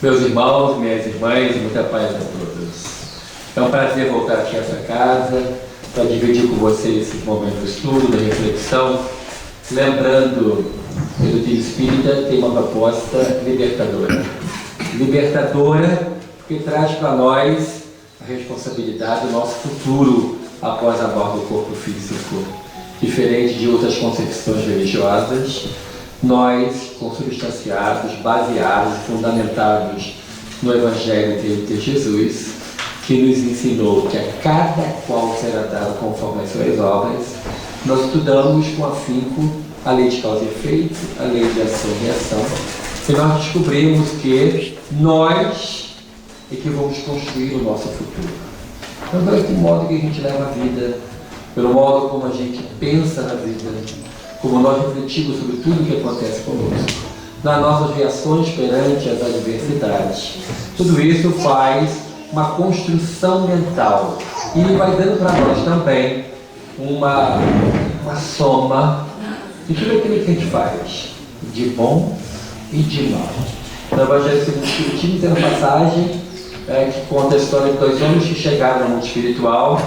Meus irmãos, minhas irmãs, muita paz a todos. É um prazer voltar aqui a essa casa para dividir com vocês esse momento de estudo, de reflexão, lembrando que o Doutrina Espírita tem uma proposta libertadora. Libertadora porque traz para nós a responsabilidade do nosso futuro após a morte do corpo físico. Diferente de outras concepções religiosas, nós, consubstanciados, baseados, fundamentados no Evangelho de Jesus, que nos ensinou que a cada qual será dado conforme as suas obras, nós estudamos com afinco a lei de causa e efeito, a lei de ação e reação, e nós descobrimos que nós é que vamos construir o nosso futuro. Então, pelo modo que a gente leva a vida, pelo modo como a gente pensa na vida, como nós refletimos sobre tudo o que acontece conosco, nas nossas reações perante as adversidades. Tudo isso faz uma construção mental e vai dando para nós também uma soma de tudo aquilo que a gente faz, de bom e de mal. No Evangelho segundo o Espiritismo tem uma passagem que conta a história de dois homens que chegaram no mundo espiritual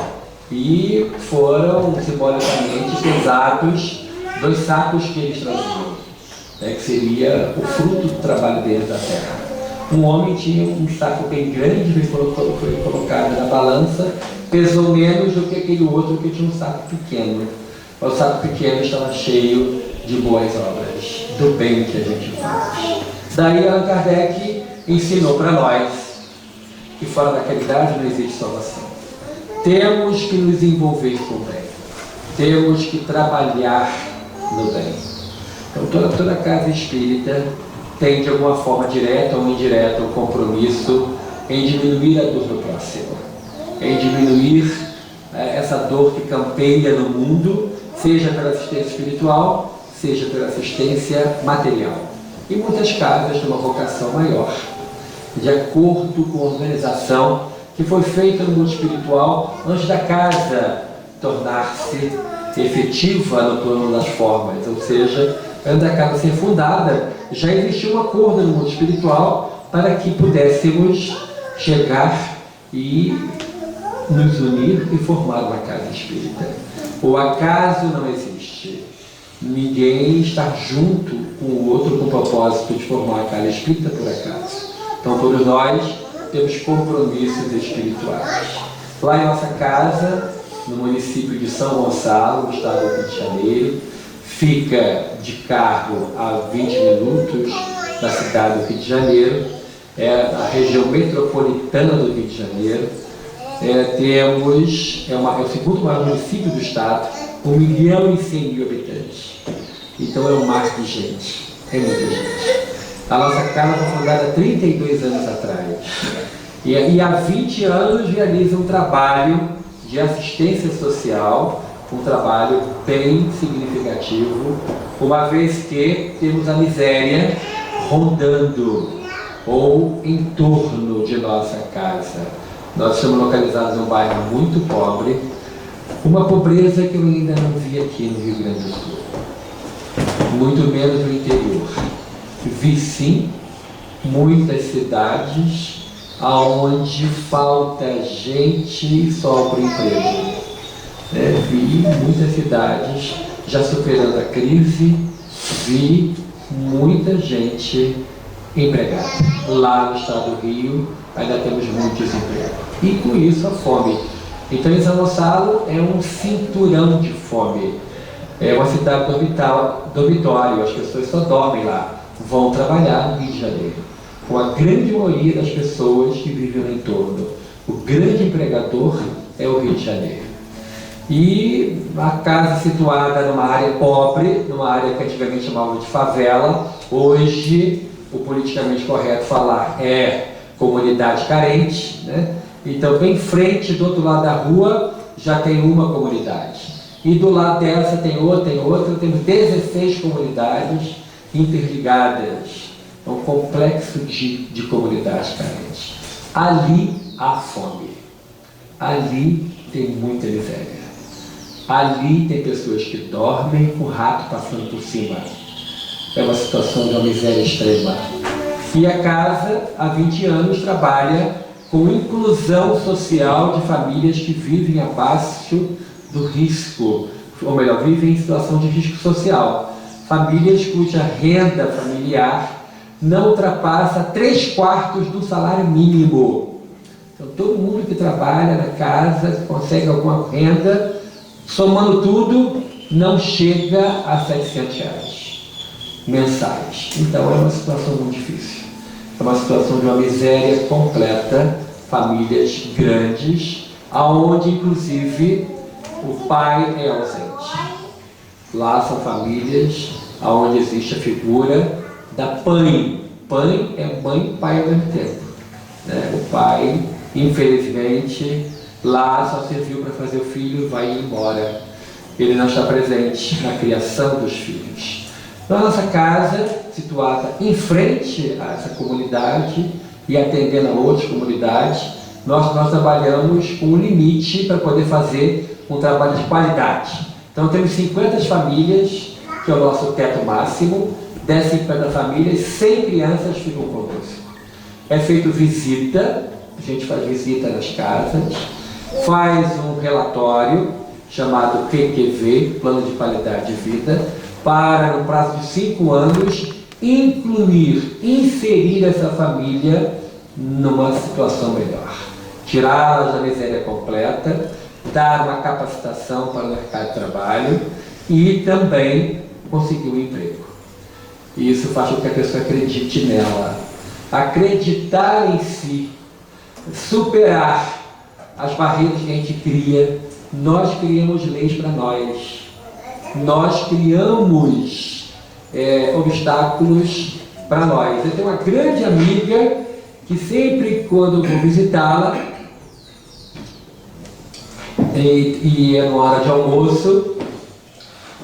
e foram simbolicamente pesados dois sacos que eles traziam, que seria o fruto do trabalho deles na terra. Um homem tinha um saco bem grande, foi colocado na balança, pesou menos do que aquele outro que tinha um saco pequeno. O saco pequeno estava cheio de boas obras, do bem que a gente faz. Daí Allan Kardec ensinou para nós que fora da caridade não existe salvação. Temos que nos envolver com o bem, temos que trabalhar no bem. Então toda casa espírita tem de alguma forma direta ou indireta o compromisso em diminuir a dor do próximo, em diminuir essa dor que campeia no mundo, seja pela assistência espiritual, seja pela assistência material. E muitas casas têm uma vocação maior, de acordo com a organização que foi feita no mundo espiritual antes da casa tornar-se efetiva no plano das formas, ou seja, antes da casa ser fundada, já existia um acordo no mundo espiritual para que pudéssemos chegar e nos unir e formar uma casa espírita. O acaso não existe. Ninguém está junto com o outro com o propósito de formar a casa espírita por acaso. Então todos nós temos compromissos espirituais. Lá em nossa casa, no município de São Gonçalo, no estado do Rio de Janeiro, fica de carro a 20 minutos da cidade do Rio de Janeiro, é a região metropolitana do Rio de Janeiro. É o segundo maior município do estado, 1.100.000 habitantes. Então é um mar de gente, é muita gente. A nossa casa foi fundada há 32 anos atrás. E há 20 anos realiza um trabalho de assistência social, um trabalho bem significativo, uma vez que temos a miséria rondando ou em torno de nossa casa. Nós estamos localizados em um bairro muito pobre, uma pobreza que eu ainda não vi aqui no Rio Grande do Sul, muito menos no interior. Vi sim muitas cidades aonde falta gente e sobra emprego. Vi muitas cidades já superando a crise, vi muita gente empregada. Lá no estado do Rio ainda temos muito desemprego. E com isso a fome. Então em São Gonçalo é um cinturão de fome. É uma cidade dormitório, as pessoas só dormem lá, vão trabalhar no Rio de Janeiro. Com a grande maioria das pessoas que vivem no entorno. O grande empregador é o Rio de Janeiro. E a casa situada numa área pobre, numa área que antigamente chamavam de favela, hoje o politicamente correto falar é comunidade carente, né? Então bem em frente, do outro lado da rua, já tem uma comunidade. E do lado dessa tem outra, temos 16 comunidades interligadas. É um complexo de comunidades carentes. Ali há fome. Ali tem muita miséria. Ali tem pessoas que dormem com o rato passando por cima. É uma situação de uma miséria extrema. E a casa, há 20 anos, trabalha com inclusão social de famílias que vivem abaixo do risco, ou melhor, vivem em situação de risco social. Famílias cuja renda familiar não ultrapassa 3/4 do salário mínimo. Então, todo mundo que trabalha na casa, consegue alguma renda, somando tudo, não chega a R$700 mensais. Então, é uma situação muito difícil. É uma situação de uma miséria completa, famílias grandes, aonde, inclusive, o pai é ausente. Lá são famílias onde existe a figura da PAI. PAI é mãe e pai ao mesmo tempo, né? O pai, infelizmente, lá só serviu para fazer o filho, vai embora. Ele não está presente na criação dos filhos. Então, a nossa casa, situada em frente a essa comunidade e atendendo a outras comunidades, nós trabalhamos com um limite para poder fazer um trabalho de qualidade. Então, temos 50 famílias, que é o nosso teto máximo. Dessas 50 famílias, 100 crianças ficam conosco. É feito visita, a gente faz visita nas casas, faz um relatório chamado PQV, Plano de Qualidade de Vida, para, no prazo de 5 anos, inserir essa família numa situação melhor. Tirá-la da miséria completa, dar uma capacitação para o mercado de trabalho e também conseguir um emprego. Isso faz com que a pessoa acredite nela. Acreditar em si, superar as barreiras que a gente cria. Nós criamos leis para nós. Nós criamos obstáculos para nós. Eu tenho uma grande amiga que sempre, quando eu vou visitá-la, e é na hora de almoço,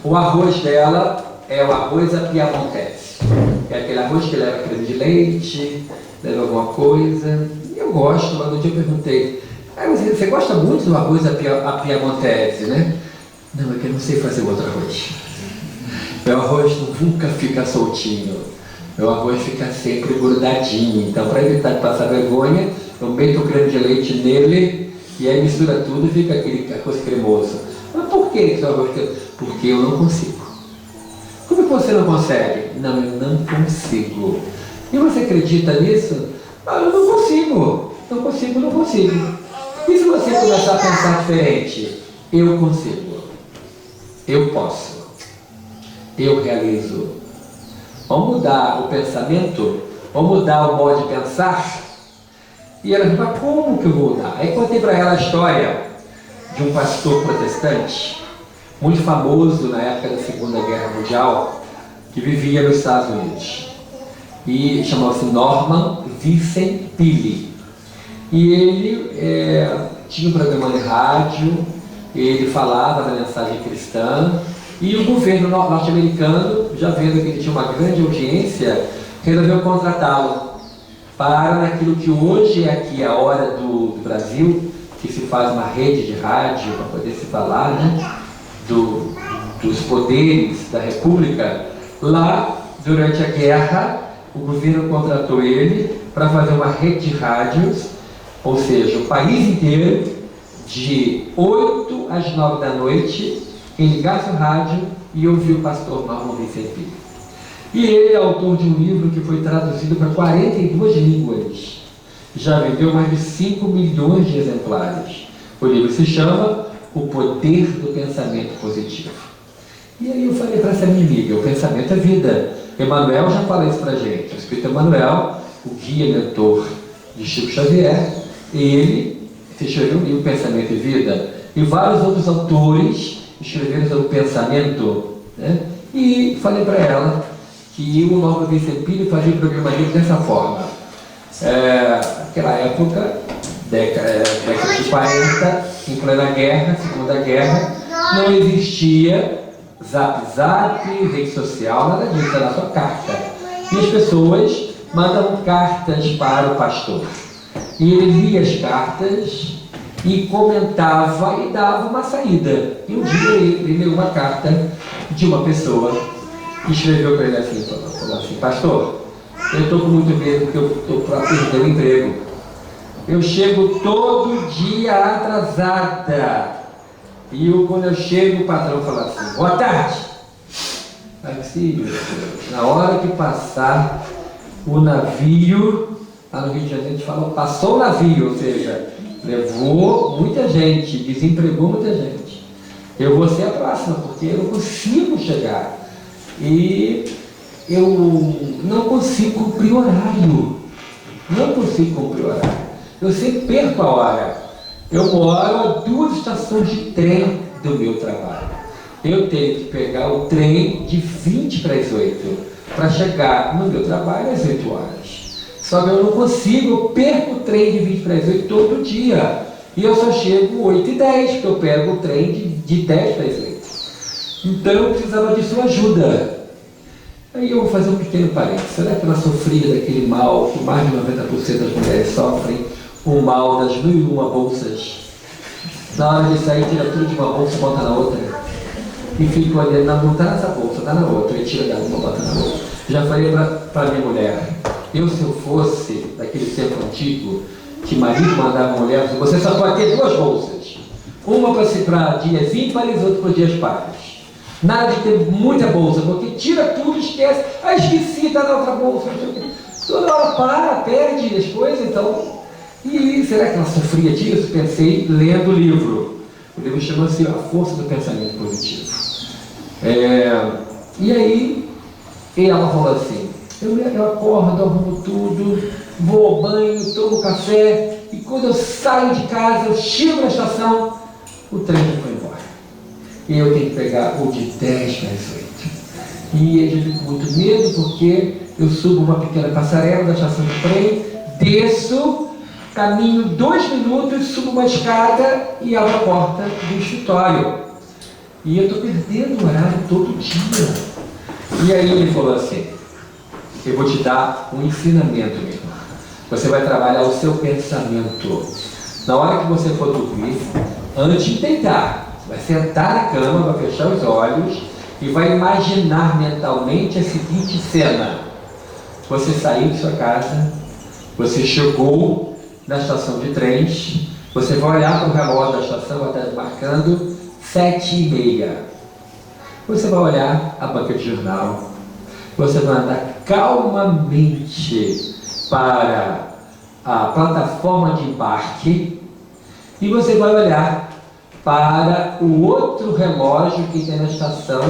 o arroz dela é o arroz à piamontese. É aquele arroz que leva creme de leite, leva alguma coisa. E eu gosto, mas no dia eu perguntei, você gosta muito do arroz à piamontese, né? Não, é que eu não sei fazer outro arroz. Meu arroz nunca fica soltinho. Meu arroz fica sempre grudadinho. Então, para evitar de passar vergonha, eu meto o creme de leite nele e aí mistura tudo e fica aquele arroz cremoso. Mas por que esse arroz cremoso? Porque eu não consigo. Como que você não consegue? Não, eu não consigo. E você acredita nisso? Ah, eu não consigo. Não consigo, não consigo. E se você começar a pensar diferente? Eu consigo. Eu posso. Eu realizo. Vamos mudar o pensamento? Vamos mudar o modo de pensar? E ela disse, mas como que eu vou mudar? Aí contei para ela a história de um pastor protestante, muito famoso na época da Segunda Guerra Mundial, que vivia nos Estados Unidos. E chamava-se Norman Vincent Peale. E ele tinha um programa de rádio, ele falava da mensagem cristã, e o governo norte-americano, já vendo que ele tinha uma grande audiência, resolveu contratá-lo para naquilo que hoje é aqui a hora do Brasil, que se faz uma rede de rádio para poder se falar, né, dos poderes da República. Lá, durante a guerra, o governo contratou ele para fazer uma rede de rádios, ou seja, o país inteiro, de 8 às 9 da noite, quem ligasse o rádio e ouvia o pastor Norman Vincent Peale. E ele é autor de um livro que foi traduzido para 42 línguas. Já vendeu mais de 5 milhões de exemplares. O livro se chama O Poder do Pensamento Positivo. E aí eu falei para essa minha amiga, o pensamento é vida. Emmanuel já fala isso para a gente. O Espírito Emmanuel, o guia mentor de Chico Xavier, ele escreveu um livro, Pensamento e Vida, e vários outros autores escreveram sobre o pensamento, né? E falei para ela que o Norman Vincent Peale fazia o programa dele dessa forma. Naquela época, década de 40, em plena guerra, Segunda Guerra, não existia Zap, rede social, nada disso, era só carta. E as pessoas mandavam cartas para o pastor. E ele lia as cartas e comentava e dava uma saída. E um dia ele leu uma carta de uma pessoa que escreveu para ele assim, falou assim, pastor, Eu estou com muito medo porque eu estou para perder o emprego. Eu chego todo dia atrasada. E quando eu chego, o patrão fala assim: boa tarde. Assim, na hora que passar o navio, lá no Rio de Janeiro a gente fala, passou o navio, ou seja, levou muita gente, desempregou muita gente. Eu vou ser a próxima, porque eu não consigo chegar. E eu não consigo cumprir o horário. Não consigo cumprir o horário. Eu sempre perco a hora. Eu moro a 2 estações de trem do meu trabalho. Eu tenho que pegar o trem de 20 para as 8 para chegar no meu trabalho às 8 horas. Só que eu não consigo, eu perco o trem de 20 para as 8 todo dia. E eu só chego 8h10, porque eu pego o trem de 10 para as 8. Então eu precisava de sua ajuda. Aí eu vou fazer um pequeno parênteses. Será que ela sofria daquele mal que mais de 90% das mulheres sofrem? O mal das 1001 bolsas. Na hora de sair, tira tudo de uma bolsa e bota na outra. E fica olhando, não está nessa bolsa, está na outra. E tira da uma e bota na outra. Já falei para minha mulher, se eu fosse daquele tempo antigo, que marido mandava a mulher, você só pode ter 2 bolsas. Uma para dias ímpares e outra para dias pares. Nada de ter muita bolsa, porque tira tudo, esquece. Ah, esqueci, está na outra bolsa. Toda hora perde as coisas, então. E será que ela sofria disso? Pensei lendo o livro. O livro chama-se A Força do Pensamento Positivo. E aí, ela falou assim: eu acordo, arrumo tudo, vou ao banho, tomo café, e quando eu saio de casa, eu chego na estação, o trem já foi embora. E eu tenho que pegar o de 10 para as 8. E eu fico com muito medo, porque eu subo uma pequena passarela da estação de trem, desço, caminho 2 minutos, subo uma escada e abro a porta do escritório. E eu estou perdendo o horário todo dia. E aí ele falou assim: eu vou te dar um ensinamento, meu irmão. Você vai trabalhar o seu pensamento. Na hora que você for dormir, antes de deitar, você vai sentar na cama, vai fechar os olhos e vai imaginar mentalmente a seguinte cena: você saiu de sua casa, você chegou na estação de trens, você vai olhar para o relógio da estação, vai estar marcando 7h30. Você vai olhar a banca de jornal, você vai andar calmamente para a plataforma de embarque e você vai olhar para o outro relógio que tem na estação,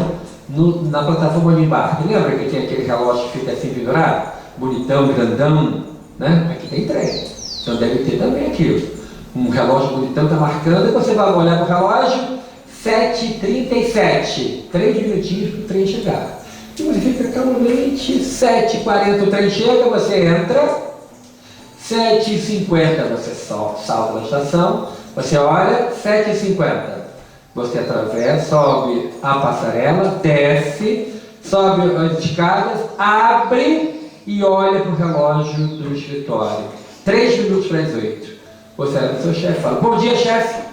na plataforma de embarque. Lembra que tem aquele relógio que fica assim pendurado? Bonitão, grandão, né? Aqui tem trem, então deve ter também aquilo. Um relógio bonitão está marcando e você vai olhar para o relógio, 7h37, 3 minutinhos para o trem chegar. E você fica calmamente, 7h40 o trem chega, você entra, 7h50 você salta da estação, você olha, 7h50, você atravessa, sobe a passarela, desce, sobe as escadas, abre e olha para o relógio do escritório, 3 minutos para as 8. Você olha para o seu chefe e fala: bom dia, chefe.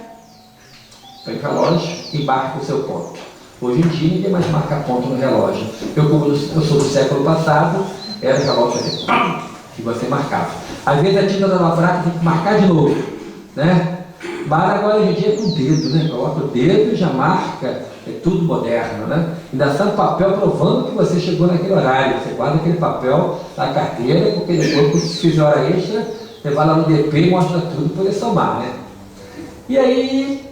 Pega o relógio e marca o seu ponto. Hoje em dia ninguém mais marca ponto no relógio. Eu sou do século passado, era o relógio assim, pam, que você marcava. Às vezes a tinta dava fraca, tem que marcar de novo, né? Mas agora hoje em dia é com o dedo, né? Coloca o dedo e já marca, é tudo moderno, né? Ainda sai um papel provando que você chegou naquele horário. Você guarda aquele papel na carteira, porque depois, quando você fizer hora extra, você vai lá no DP e mostra tudo para poder somar, né? E aí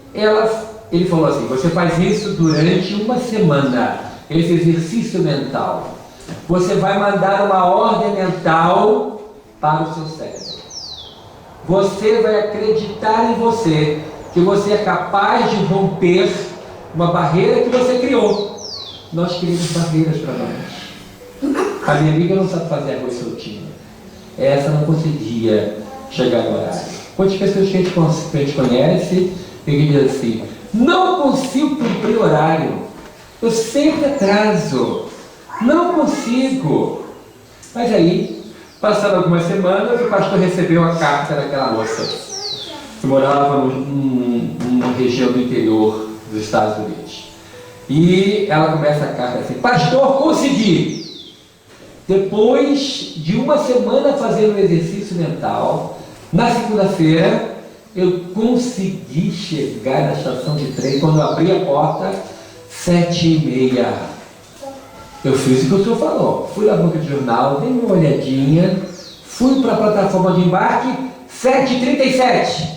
ele falou assim: você faz isso durante uma semana, esse exercício mental. Você vai mandar uma ordem mental para o seu cérebro. Você vai acreditar em você, que você é capaz de romper uma barreira que você criou. Nós criamos barreiras para nós. A minha amiga não sabe fazer arroz soltinho. Essa não conseguia chegar no horário. Quantas pessoas que a gente conhece e que diz assim: não consigo cumprir o horário, eu sempre atraso, não consigo. Mas aí, passando algumas semanas, o pastor recebeu a carta daquela moça que morava numa região do interior dos Estados Unidos. E ela começa a carta assim: pastor, consegui. Depois de uma semana fazendo exercício mental, na segunda-feira, eu consegui chegar na estação de trem. Quando eu abri a porta, 7h30. Eu fiz o que o senhor falou. Fui na banca de jornal, dei uma olhadinha, fui para a plataforma de embarque, 7h37.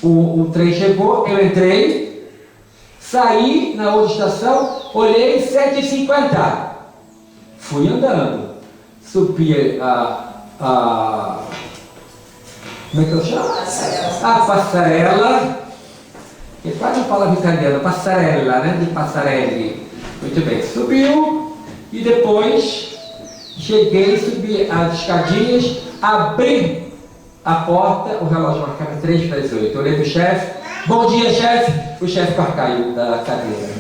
O trem chegou, eu entrei, saí na outra estação, olhei, 7h50. Fui andando, subi como é que eu chamo? A passarela, que é quase uma palavra italiana, passarela, né? De passarelli. Muito bem, subiu e depois cheguei, subi as escadinhas, abri a porta, o relógio marcava 7h38. Eu olhei para o chefe, bom dia, chefe. O chefe caiu da cadeira.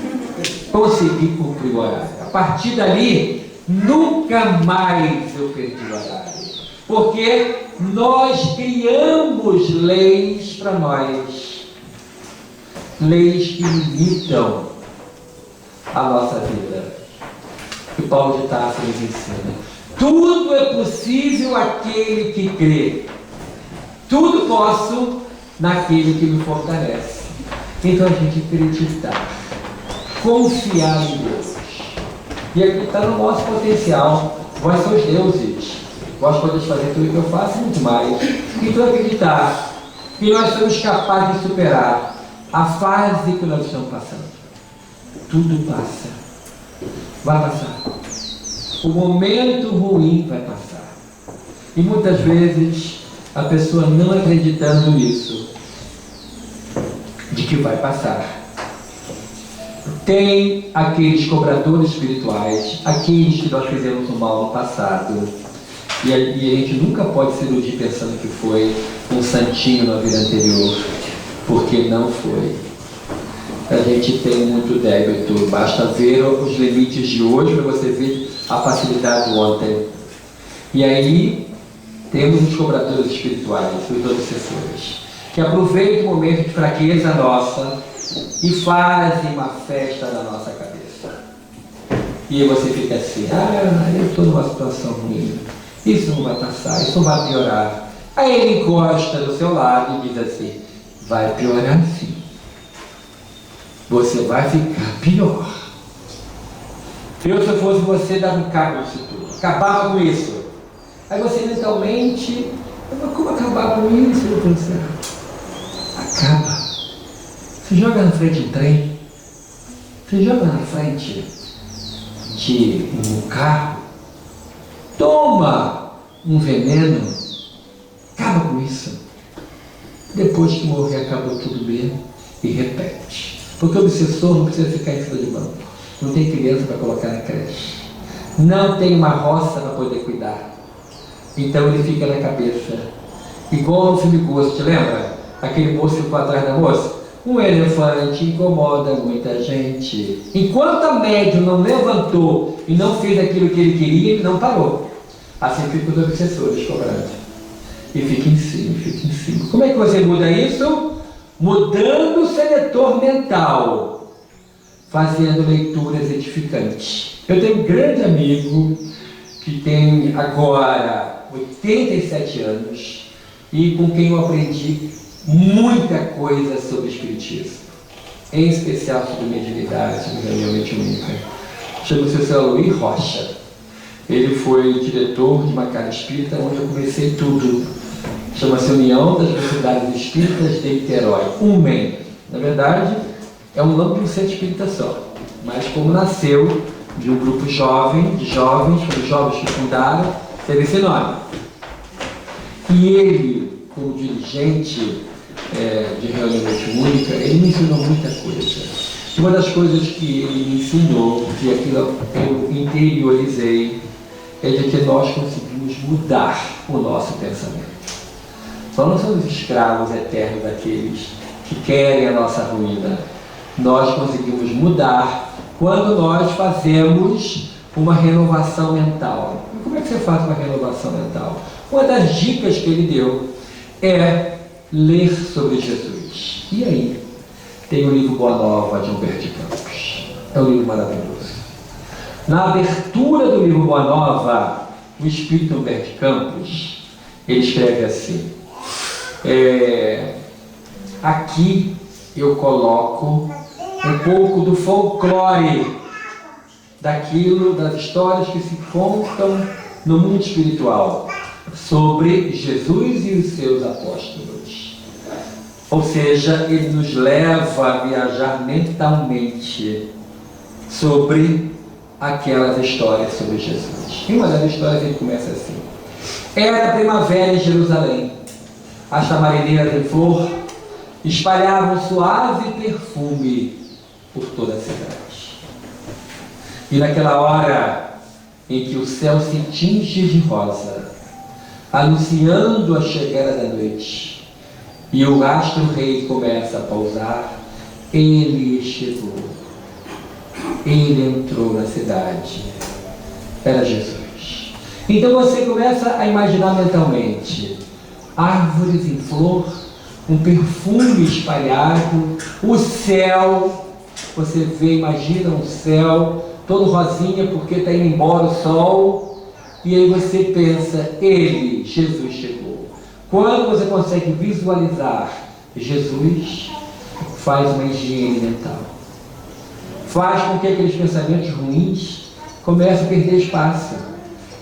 Consegui cumprir o horário. A partir dali, nunca mais eu perdi o horário. Porque nós criamos leis para nós. Leis que limitam a nossa vida. Que Paulo de Tarso nos ensina. Tudo é possível àquele que crê. Tudo posso naquele que me fortalece. Então a gente acreditar, confiar em Deus e acreditar no nosso potencial. Vós sois deuses, vós podeis fazer tudo o que eu faço e muito mais. Então acreditar que nós somos capazes de superar a fase que nós estamos passando. Tudo passa, vai passar. O momento ruim vai passar. E muitas vezes a pessoa não acreditando nisso, de que vai passar. Tem aqueles cobradores espirituais, aqueles que nós fizemos o mal no passado, e a gente nunca pode se iludir pensando que foi um santinho na vida anterior, porque não foi. A gente tem muito débito, basta ver os limites de hoje para você ver a facilidade do ontem. E aí temos os cobradores espirituais, os obsessores, que aproveitam o momento de fraqueza nossa e fazem uma festa na nossa cabeça. E aí você fica assim, eu estou numa situação ruim, isso não vai passar, isso não vai piorar. Aí ele encosta do seu lado e diz assim, vai piorar sim. Você vai ficar pior. Eu, se eu fosse você, dava um cabo nisso tudo, acabava com isso. Aí você mentalmente, como acabar com isso? Eu pensei, acaba. Você joga na frente de um trem, você joga na frente de um carro, toma um veneno, acaba com isso. Depois que morrer, acabou tudo bem e repete. Porque o obsessor não precisa ficar em fila de banco, não tem criança para colocar na creche, não tem uma roça para poder cuidar. Então ele fica na cabeça, igual no filme Ghost, lembra? Aquele moço ficou atrás da moça. Um elefante incomoda muita gente. Enquanto a médium não levantou e não fez aquilo que ele queria, ele não parou. Assim fica os obsessores cobrando. E fica em cima, fica em cima. Como é que você muda isso? Mudando o seletor mental, fazendo leituras edificantes. Eu tenho um grande amigo que tem agora 87 anos e com quem eu aprendi muita coisa sobre espiritismo, em especial sobre mediunidade, sobre a minha mente única. Chama-se o Sr. Luiz Rocha. Ele foi diretor de uma casa espírita onde eu comecei tudo. Chama-se União das Sociedades Espíritas de Niterói, UMEN. Na verdade, é um nome de um centro espírita só, mas como nasceu de um grupo jovem, de jovens, os jovens que fundaram, teve esse nome. E ele, como dirigente de reunião única, ele me ensinou muita coisa. Uma das coisas que ele me ensinou, que aquilo eu interiorizei, é de que nós conseguimos mudar o nosso pensamento. Nós não somos escravos eternos daqueles que querem a nossa ruína. Nós conseguimos mudar quando nós fazemos uma renovação mental. E como é que você faz uma renovação mental? Uma das dicas que ele deu é ler sobre Jesus. E aí? Tem o livro Boa Nova de Humberto de Campos. É um livro maravilhoso. Na abertura do livro Boa Nova, o Espírito Humberto Campos, ele escreve assim: aqui eu coloco um pouco do folclore, daquilo, das histórias que se contam no mundo espiritual sobre Jesus e os seus apóstolos. Ou seja, ele nos leva a viajar mentalmente sobre aquelas histórias sobre Jesus. E uma das histórias ele começa assim: era primavera em Jerusalém, as tamarineiras em flor espalhavam suave perfume por toda a cidade. E naquela hora em que o céu se tinge de rosa, anunciando a chegada da noite, e o astro-rei começa a pousar, ele chegou. Ele entrou na cidade. Era Jesus. Então você começa a imaginar mentalmente árvores em flor, um perfume espalhado, o céu. Você vê, imagina um céu todo rosinha porque está indo embora o sol. E aí você pensa, ele, Jesus, chegou. Quando você consegue visualizar Jesus, faz uma higiene mental. Faz com que aqueles pensamentos ruins comecem a perder espaço.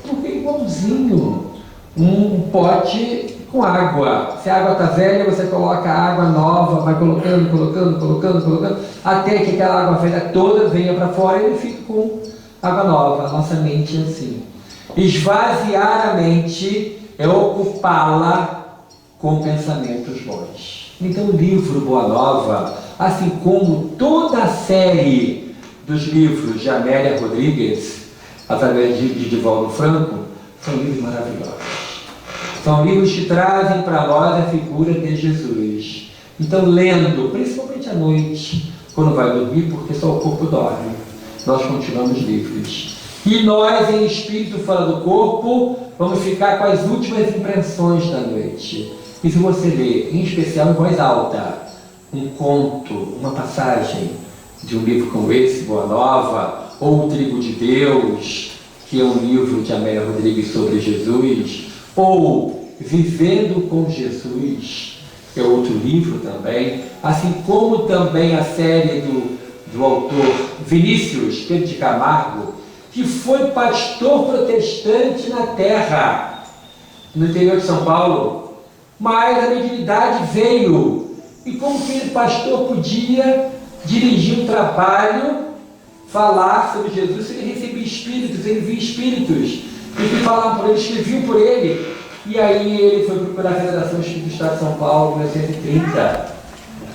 Porque é igualzinho um pote com água. Se a água está velha, você coloca a água nova, vai colocando, até que aquela água velha toda venha para fora e ele fica com água nova. A nossa mente é assim. Esvaziar a mente é ocupá-la com pensamentos bons. Então o livro Boa Nova, assim como toda a série dos livros de Amélia Rodrigues, através de Divaldo Franco, são livros maravilhosos. São livros que trazem para nós a figura de Jesus. Então, lendo, principalmente à noite, quando vai dormir, porque só o corpo dorme, nós continuamos livres. E nós, em espírito fora do corpo, vamos ficar com as últimas impressões da noite. E se você ler, em especial em voz alta, um conto, uma passagem de um livro como esse, Boa Nova, ou O Trigo de Deus, que é um livro de Amélia Rodrigues sobre Jesus, ou Vivendo com Jesus, que é outro livro também, assim como também a série do autor Vinícius Pedro de Camargo, que foi pastor protestante na terra, no interior de São Paulo, mas a mediunidade veio. E como que aquele pastor podia dirigir um trabalho, falar sobre Jesus, se ele recebia espíritos, ele via espíritos, e que falavam por ele, escreviam por ele. E aí ele foi procurar a Federação Espírita do Estado de São Paulo em 1930.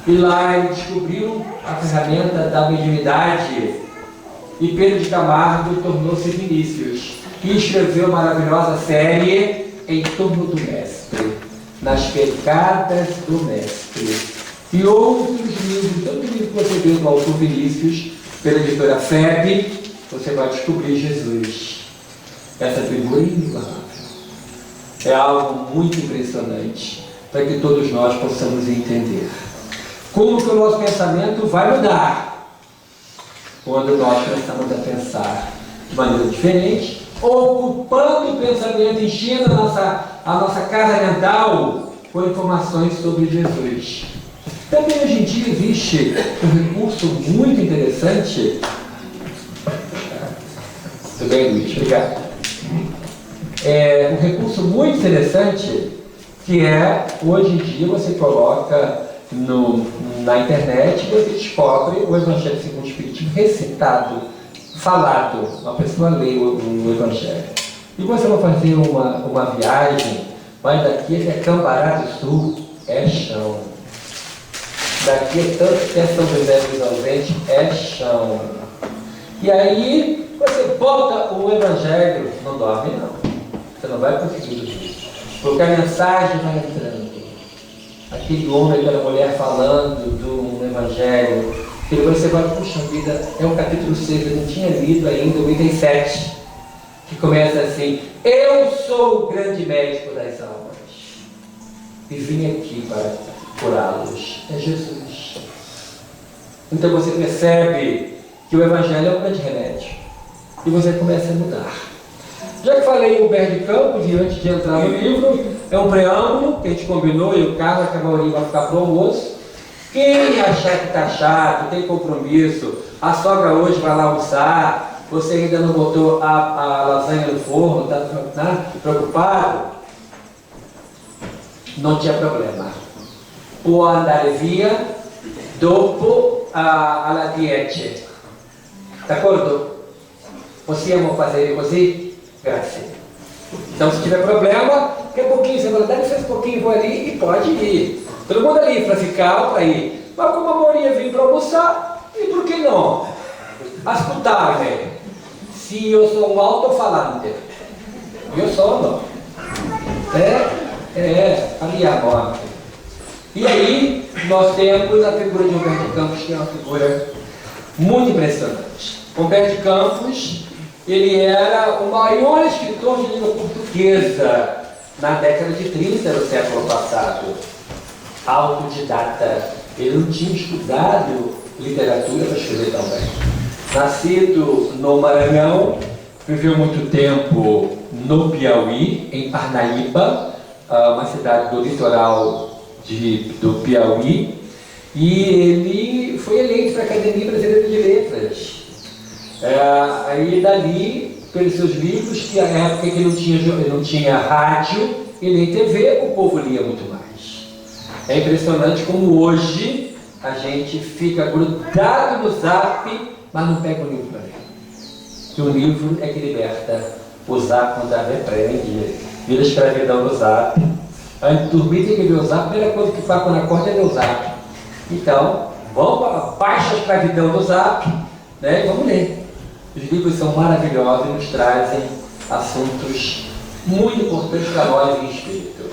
E lá ele descobriu a ferramenta da mediunidade. E Pedro de Camargo tornou-se Vinícius. E escreveu a maravilhosa série Em Torno do Mestre, Nas Pegadas do Mestre. E outros livros, tanto livro que você vê do autor Vinícius, pela editora FEB, você vai descobrir Jesus. Essa figura inegável. É algo muito impressionante para que todos nós possamos entender. Como que o nosso pensamento vai mudar quando nós começamos a pensar de maneira diferente, ocupando o pensamento, enchendo a nossa casa mental com informações sobre Jesus. Também hoje em dia existe um recurso muito interessante. Tudo bem, Luiz? Obrigado. Um recurso muito interessante que é, hoje em dia, você coloca na internet e você descobre o Evangelho segundo o Espiritismo recitado, falado. Uma pessoa lê o Evangelho. E você vai fazer uma viagem, vai daqui até Cambará do Sul, é chão. Daqui até São José dos Ausentes, é chão. E aí, você bota o Evangelho, não dorme não. Você não vai conseguir dormir. Porque a mensagem vai entrando. Aquele homem, aquela mulher falando do Evangelho. E você vai, puxa vida, é o capítulo 6, eu não tinha lido ainda o item 7. Que começa assim: eu sou o grande médico das almas. E vim aqui para curá-los. É Jesus. Então você percebe que o Evangelho é um grande remédio. e você começa a mudar. Já que falei em Humberto de Campos, e antes de entrar no livro, é um preâmbulo que a gente combinou, e o Carlos, que a maioria vai ficar para o almoço. Quem achar que está chato, tem compromisso, a sogra hoje vai lá almoçar, você ainda não botou a lasanha no forno, está preocupado, não tinha problema. Può andare via dopo alla 10. D'accordo? Possiamo fazer così? Grazie. Então, se tiver problema, quer pouquinho, você vai dar licença um pouquinho, vou ali e pode ir. Todo mundo ali para ficar ou para ir. Mas como a maioria vem para almoçar, e por que não? Ascoltarmi. Se eu sou um alto-falante. Eu sou não. Parliamo anche. E aí, nós temos a figura de Humberto de Campos, que é uma figura muito impressionante. Humberto de Campos, ele era o maior escritor de língua portuguesa na década de 30 do século passado. Autodidata. Ele não tinha estudado literatura para escrever tão bem. Nascido no Maranhão, viveu muito tempo no Piauí, em Parnaíba, uma cidade do litoral do Piauí, e ele foi eleito para a Academia Brasileira de Letras. Aí dali, pelos seus livros, que na época que não tinha rádio e nem TV, o povo lia muito mais. É impressionante como hoje a gente fica grudado no Zap, mas não pega o livro para ler. Que o livro é que liberta. O Zap quando repreende, vira escravidão no Zap. Antes de dormir tem que ver o Zap, a primeira coisa que faz quando acorda é ver o Zap. Então, vamos para baixa escravidão do Zap, né? E vamos ler. Os livros são maravilhosos e nos trazem assuntos muito importantes para nós em espírito.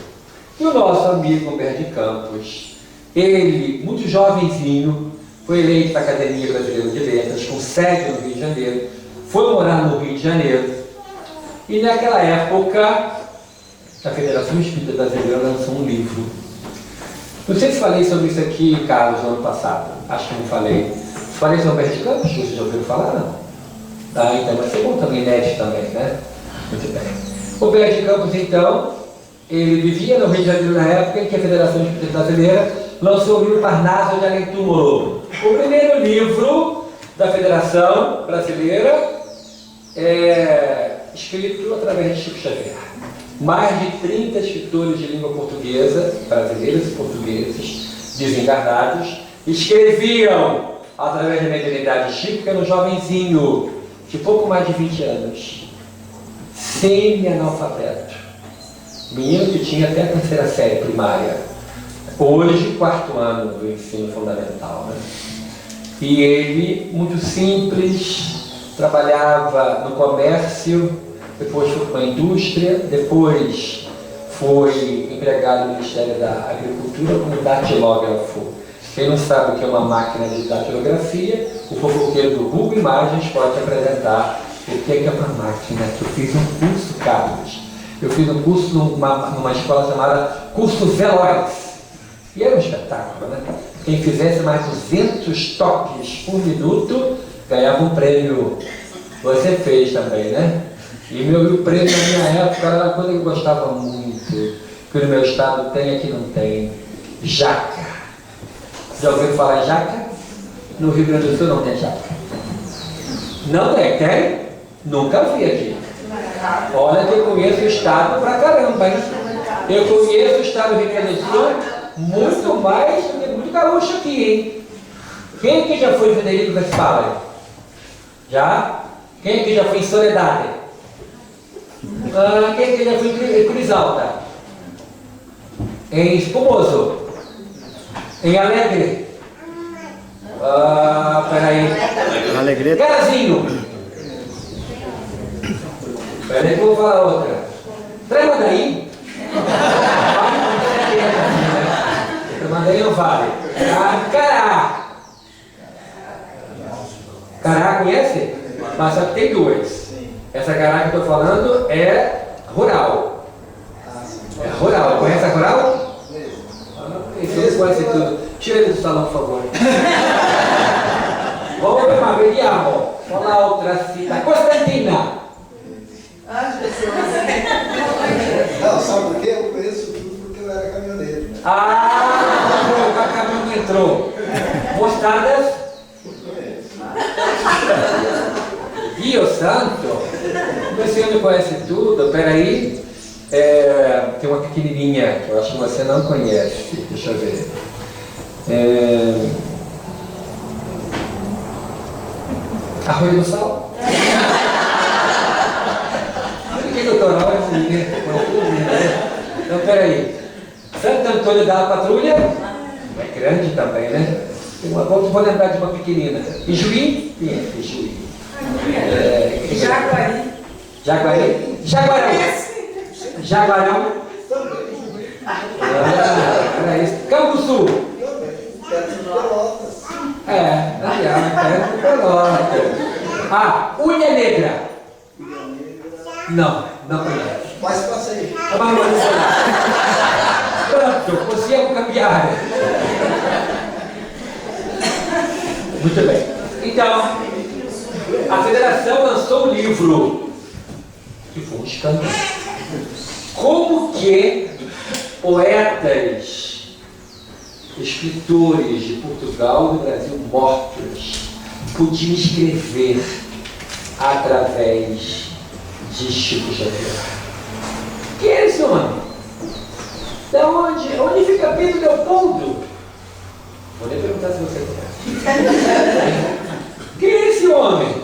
E o nosso amigo Humberto de Campos, ele, muito jovenzinho, foi eleito para a Academia Brasileira de Letras, com sede no Rio de Janeiro, foi morar no Rio de Janeiro, e naquela época, a Federação Espírita Brasileira lançou um livro. Não sei se falei sobre isso aqui, Carlos, no ano passado, acho que não falei. Falei sobre Humberto de Campos, vocês já ouviram falar, não? Então vai ser bom também, inédito também, né? Muito bem. Humberto de Campos, então, ele vivia no Rio de Janeiro na época em que a Federação Espírita Brasileira lançou o livro Parnaso de Além Túmulo. O primeiro livro da Federação Brasileira escrito através de Chico Xavier. Mais de 30 escritores de língua portuguesa, brasileiros e portugueses, desencarnados, escreviam através da mediunidade de Chico, que era um jovenzinho de pouco mais de 20 anos, semi-analfabeto, menino que tinha até a terceira série primária, hoje 4º ano do ensino fundamental, né? E ele, muito simples, trabalhava no comércio, depois foi para a indústria, depois foi empregado no Ministério da Agricultura como datilógrafo. Quem não sabe o que é uma máquina de datilografia, o fofoqueiro do Google Imagens pode apresentar o que é uma máquina. Eu fiz um curso, Carlos. Eu fiz um curso numa escola chamada Curso Veloz. E era um espetáculo, né? Quem fizesse mais 200 toques por minuto ganhava um prêmio. Você fez também, né? E o prêmio na minha época era uma coisa que eu gostava muito, que no meu estado tem, aqui não tem. Jaca. Já ouviu falar em jaca? No Rio Grande do Sul não tem jaca. Não tem? Tem? Nunca vi aqui. Olha que eu conheço o estado pra caramba, hein? Eu conheço o estado do Rio Grande do Sul muito mais do que muito gaúcho aqui, hein? Quem aqui já foi em Frederico Westphalen? Já? Quem aqui já foi em Soledade? Quem aqui já foi em Cruz Alta? Em Espumoso? Em Alegre? Peraí. Alegrete. Carazinho. Peraí que eu vou falar outra. Tramandaí. Tramandaí não vale. Cará. Cará conhece? Mas só que tem duas. Essa Cará que eu estou falando é rural. É rural. Conhece a rural? Isso pode ser tudo. Tira ele do salão, por favor. Vamos ver, vediamo. Olá, outra cita. Constantina. Ah, Jesus. Não, sabe por quê? Eu conheço tudo porque eu era caminhoneiro. A caminhão entrou. Mostardas. Dio santo. Você não conhece tudo? Peraí. Tem uma pequenininha que eu acho que você não conhece. Deixa eu ver. Arroio do Sal? Que doutoral é comigo, né? Então, peraí. Santo Antônio da Patrulha? É grande também, né? Vou lembrar de uma pequenina. Ijuí? Quem é Ijuí? Jaguari. Jaguari? Jaguarão? Jaguarão? Era isso. Canguçu? Perto de Pelotas. Unha Negra? Não conheço. Mas passei. Pronto, você é um cambiário. Muito bem. Então, a federação lançou um livro que foi um escândalo. Como que poetas, escritores de Portugal e do Brasil mortos podiam escrever através de Chico Xavier? Quem é esse homem? Da onde? Onde fica Pedro Leopoldo? Vou nem perguntar se você conhece. Quem é esse homem?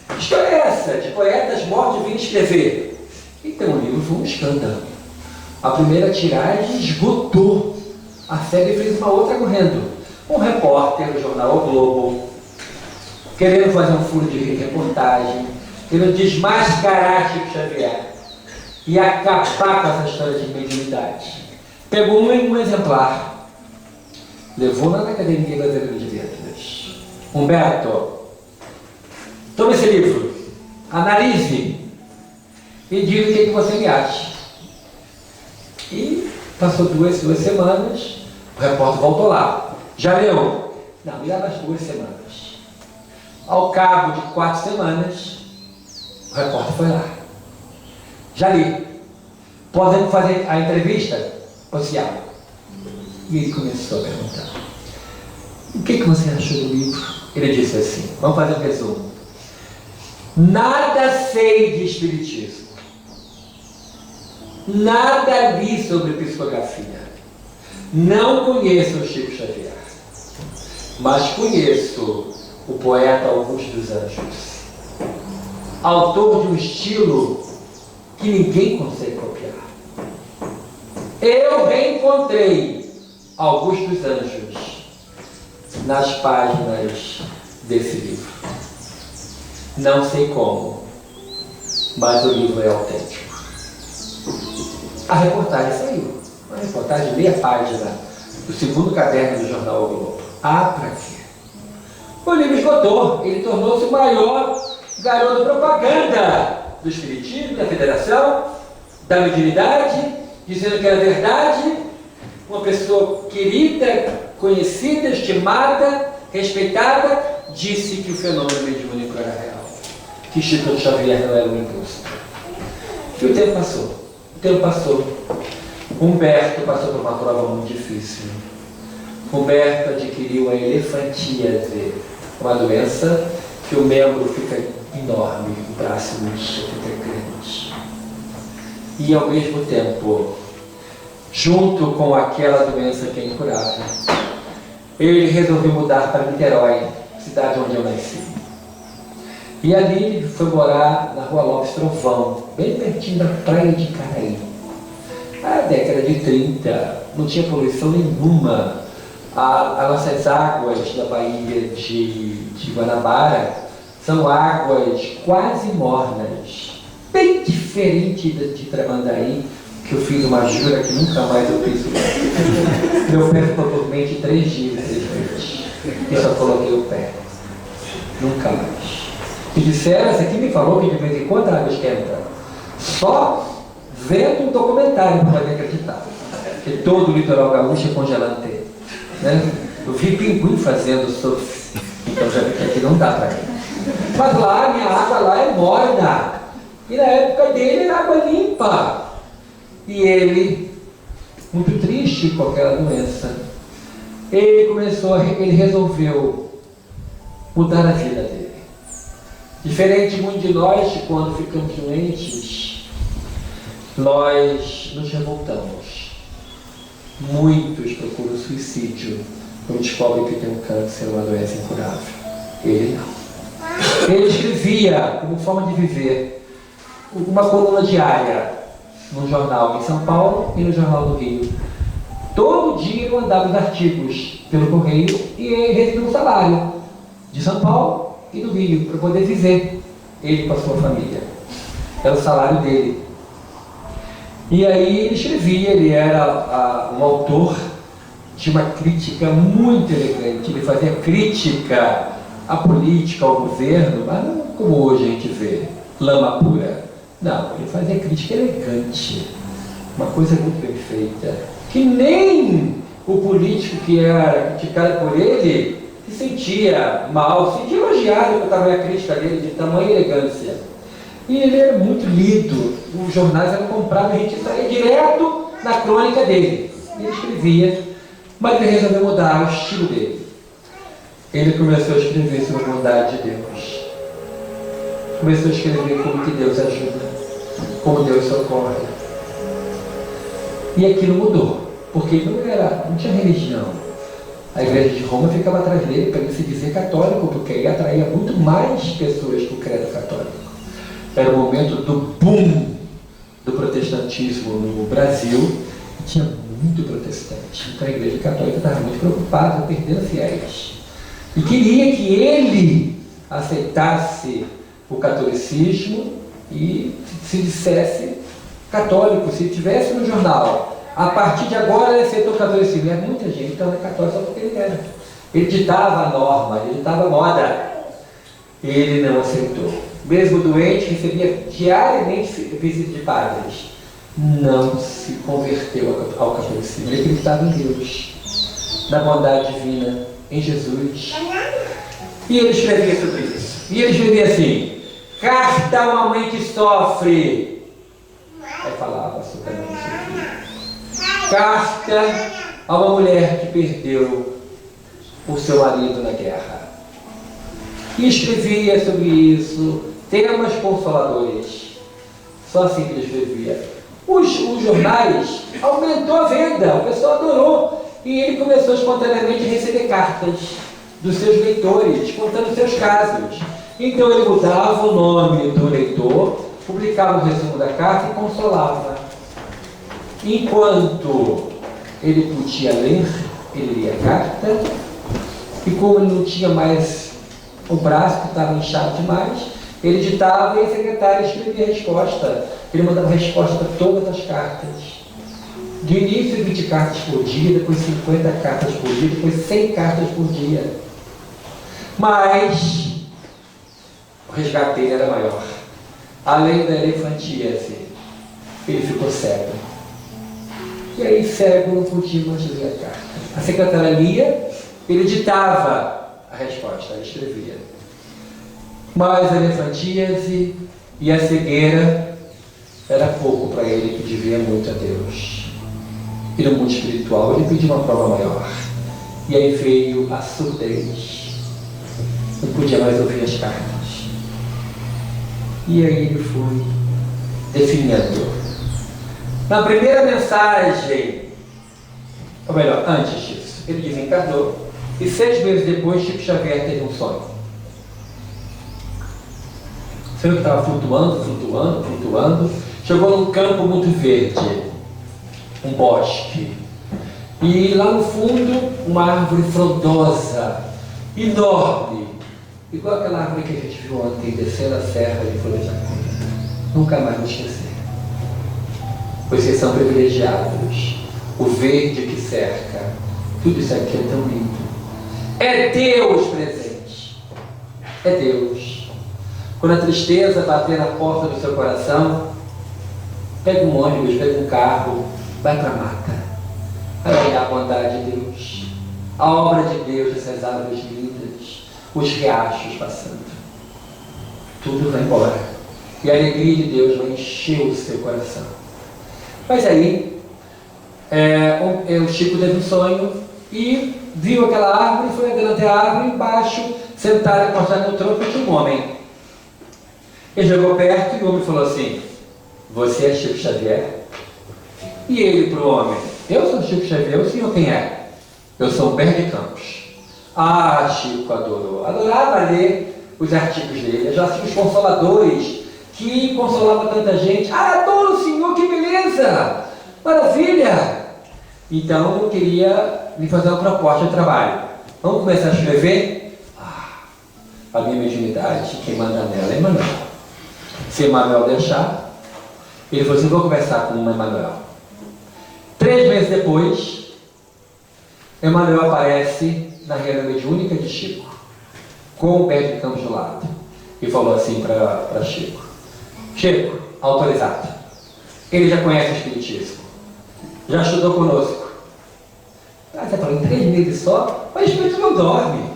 Que história é essa de poetas mortos vindo escrever? Então o livro foi um escândalo. A primeira tiragem esgotou. A febre fez uma outra correndo. Um repórter do jornal O Globo, querendo fazer um furo de reportagem, querendo desmascarar Chico Xavier e acabar com essa história de mediunidade. Pegou um exemplar, levou lá na Academia Brasileira de Letras. Humberto, toma esse livro, analise e diga o que você me acha. E passou duas semanas, o repórter voltou lá. Já leu? Não, me dá mais 2 semanas. Ao cabo de 4 semanas, o repórter foi lá. Já li. Podemos fazer a entrevista? Social. E ele começou a perguntar: o que você achou do livro? Ele disse assim, vamos fazer um resumo. Nada sei de espiritismo. Nada li sobre psicografia. Não conheço o Chico Xavier. Mas conheço o poeta Augusto dos Anjos, autor de um estilo que ninguém consegue copiar. Eu reencontrei Augusto dos Anjos nas páginas desse livro. Não sei como, mas o livro é autêntico. A reportagem saiu. Uma reportagem, meia página, do 2º caderno do jornal O Globo. Para quê? O livro esgotou. Ele tornou-se o maior garoto propaganda do espiritismo, da federação, da mediunidade, dizendo que era verdade. Uma pessoa querida, conhecida, estimada, respeitada, disse que o fenômeno mediúnico era real, que Chico Xavier não era um imposto. E o tempo passou. Humberto passou por uma prova muito difícil. Humberto adquiriu a elefantíase, uma doença que o membro fica enorme, o braço incha, fica grande. E ao mesmo tempo, junto com aquela doença que é incurável, ele resolveu mudar para Niterói, cidade onde eu nasci. E ali ele foi morar na Rua Lopes Trovão, bem pertinho da praia de Caraí. Na década de 30, não tinha poluição nenhuma. As nossas águas da Baía de Guanabara são águas quase mornas, bem diferente de Tramandaí, que eu fiz uma jura que nunca mais eu piso. Meu pé ficou dormente 3 dias, 3 noites. E só coloquei o pé. Nunca mais. E disseram, essa aqui me falou que de vez em quando a água esquenta. Só vendo um documentário para poder acreditar. Que todo o litoral gaúcho é congelante. Né? Eu vi pinguim fazendo surf. Então já vi que aqui não dá para ir. Mas lá, minha água lá é morna. E na época dele era água limpa. E ele, muito triste com aquela doença, ele resolveu mudar a vida dele. Diferente muito de nós, que quando ficamos doentes, nós nos revoltamos. Muitos procuram suicídio quando descobrem que tem um câncer, uma doença incurável. Ele não. Ele escrevia, como forma de viver, uma coluna diária no jornal em São Paulo e no Jornal do Rio. Todo dia ele mandava os artigos pelo correio e ele recebia um salário de São Paulo e do Rio para poder viver, ele com a sua família. Era o salário dele. E aí ele escrevia, ele era um autor de uma crítica muito elegante. Ele fazia crítica à política, ao governo, mas não como hoje a gente vê, lama pura. Não, ele fazia crítica elegante, uma coisa muito bem feita, que nem o político que era criticado por ele se sentia mal, se sentia elogiado pela tamanha crítica dele, de tamanha elegância. E ele era muito lido, os jornais eram comprados, a gente saía direto na crônica dele. Ele escrevia, mas ele resolveu mudar o estilo dele. Ele começou a escrever sobre a bondade de Deus. Começou a escrever como que Deus ajuda, como Deus socorre. E aquilo mudou, porque ele não tinha religião. A igreja de Roma ficava atrás dele para ele se dizer católico, porque aí atraía muito mais pessoas com o credo católico. Era o momento do boom do protestantismo no Brasil, e tinha muito protestante. Então a igreja católica estava muito preocupada, perdendo fiéis. E queria que ele aceitasse o catolicismo e se dissesse católico, se tivesse no jornal. A partir de agora ele aceitou o catolicismo. E muita gente então é católico só porque ele era. Ele ditava a norma, ele ditava a moda. Ele não aceitou. Mesmo doente, recebia diariamente visitas de padres. Não se converteu ao catolicismo. Ele acreditava em Deus, na bondade divina, em Jesus. E ele escrevia sobre isso. E ele escrevia assim: carta a uma mãe que sofre. Aí falava sobre a mãe que sofre. Carta a uma mulher que perdeu o seu marido na guerra. E escrevia sobre isso, temas consoladores. Só assim que ele escrevia. Os jornais aumentou a venda, o pessoal adorou. E ele começou espontaneamente a receber cartas dos seus leitores, contando seus casos. Então ele mudava o nome do leitor, publicava o resumo da carta e consolava. Enquanto ele podia ler, ele lia a carta, e como ele não tinha mais o braço, que estava inchado demais, ele ditava e a secretária escrevia a resposta. Ele mandava resposta para todas as cartas. De início 20 cartas por dia, depois 50 cartas por dia, depois 100 cartas por dia. Mas o resgate dele era maior. Além da elefantíase, ele ficou cego. E aí cego não podia mais ler a carta. A secretária lia, ele ditava a resposta, ele escrevia. Mas a elefantíase e a cegueira era pouco para ele, que devia muito a Deus. E no mundo espiritual ele pediu uma prova maior. E aí veio a surdez. Não podia mais ouvir as cartas. E aí ele foi definhando. Na primeira mensagem, ou melhor, antes disso, ele desencarnou. E 6 meses depois, Chico Xavier teve um sonho. O sonho que estava flutuando. Chegou num campo muito verde, um bosque. E lá no fundo, uma árvore frondosa, enorme. Igual aquela árvore que a gente viu ontem, descendo a serra de Folha de Jacó. Nunca mais vou esquecer. Vocês são privilegiados. O verde que cerca. Tudo isso aqui é tão lindo. É Deus presente. É Deus. Quando a tristeza bater na porta do seu coração, pega um ônibus, pega um carro, vai para a mata. Vai olhar a bondade de Deus. A obra de Deus, essas árvores lindas, os riachos passando. tudo vai embora. E a alegria de Deus vai encher o seu coração. Mas aí, o Chico teve um sonho e viu aquela árvore, foi andando até a árvore, embaixo, sentado, encostado no tronco, tinha um homem. Ele chegou perto e o homem falou assim: você é Chico Xavier? E ele para o homem: eu sou Chico Xavier, o senhor quem é? Eu sou Humberto de Campos. Ah, Chico adorou, adorava ler os artigos dele, já os consoladores, que consolava tanta gente. Ah, adoro o senhor, que beleza, maravilha. Então eu queria lhe fazer uma proposta de trabalho. Vamos começar a escrever? A minha mediunidade, quem manda nela é Emmanuel. Se Emmanuel deixar, ele falou assim: vou conversar com o Emmanuel. 3 meses depois, Emmanuel aparece na reunião mediúnica de Chico, com o Humberto de Campos do lado, e falou assim para Chico: Chico, autorizado. Ele já conhece o Espiritismo, já estudou conosco. Você falou em 3 meses só, mas o Espírito não dorme.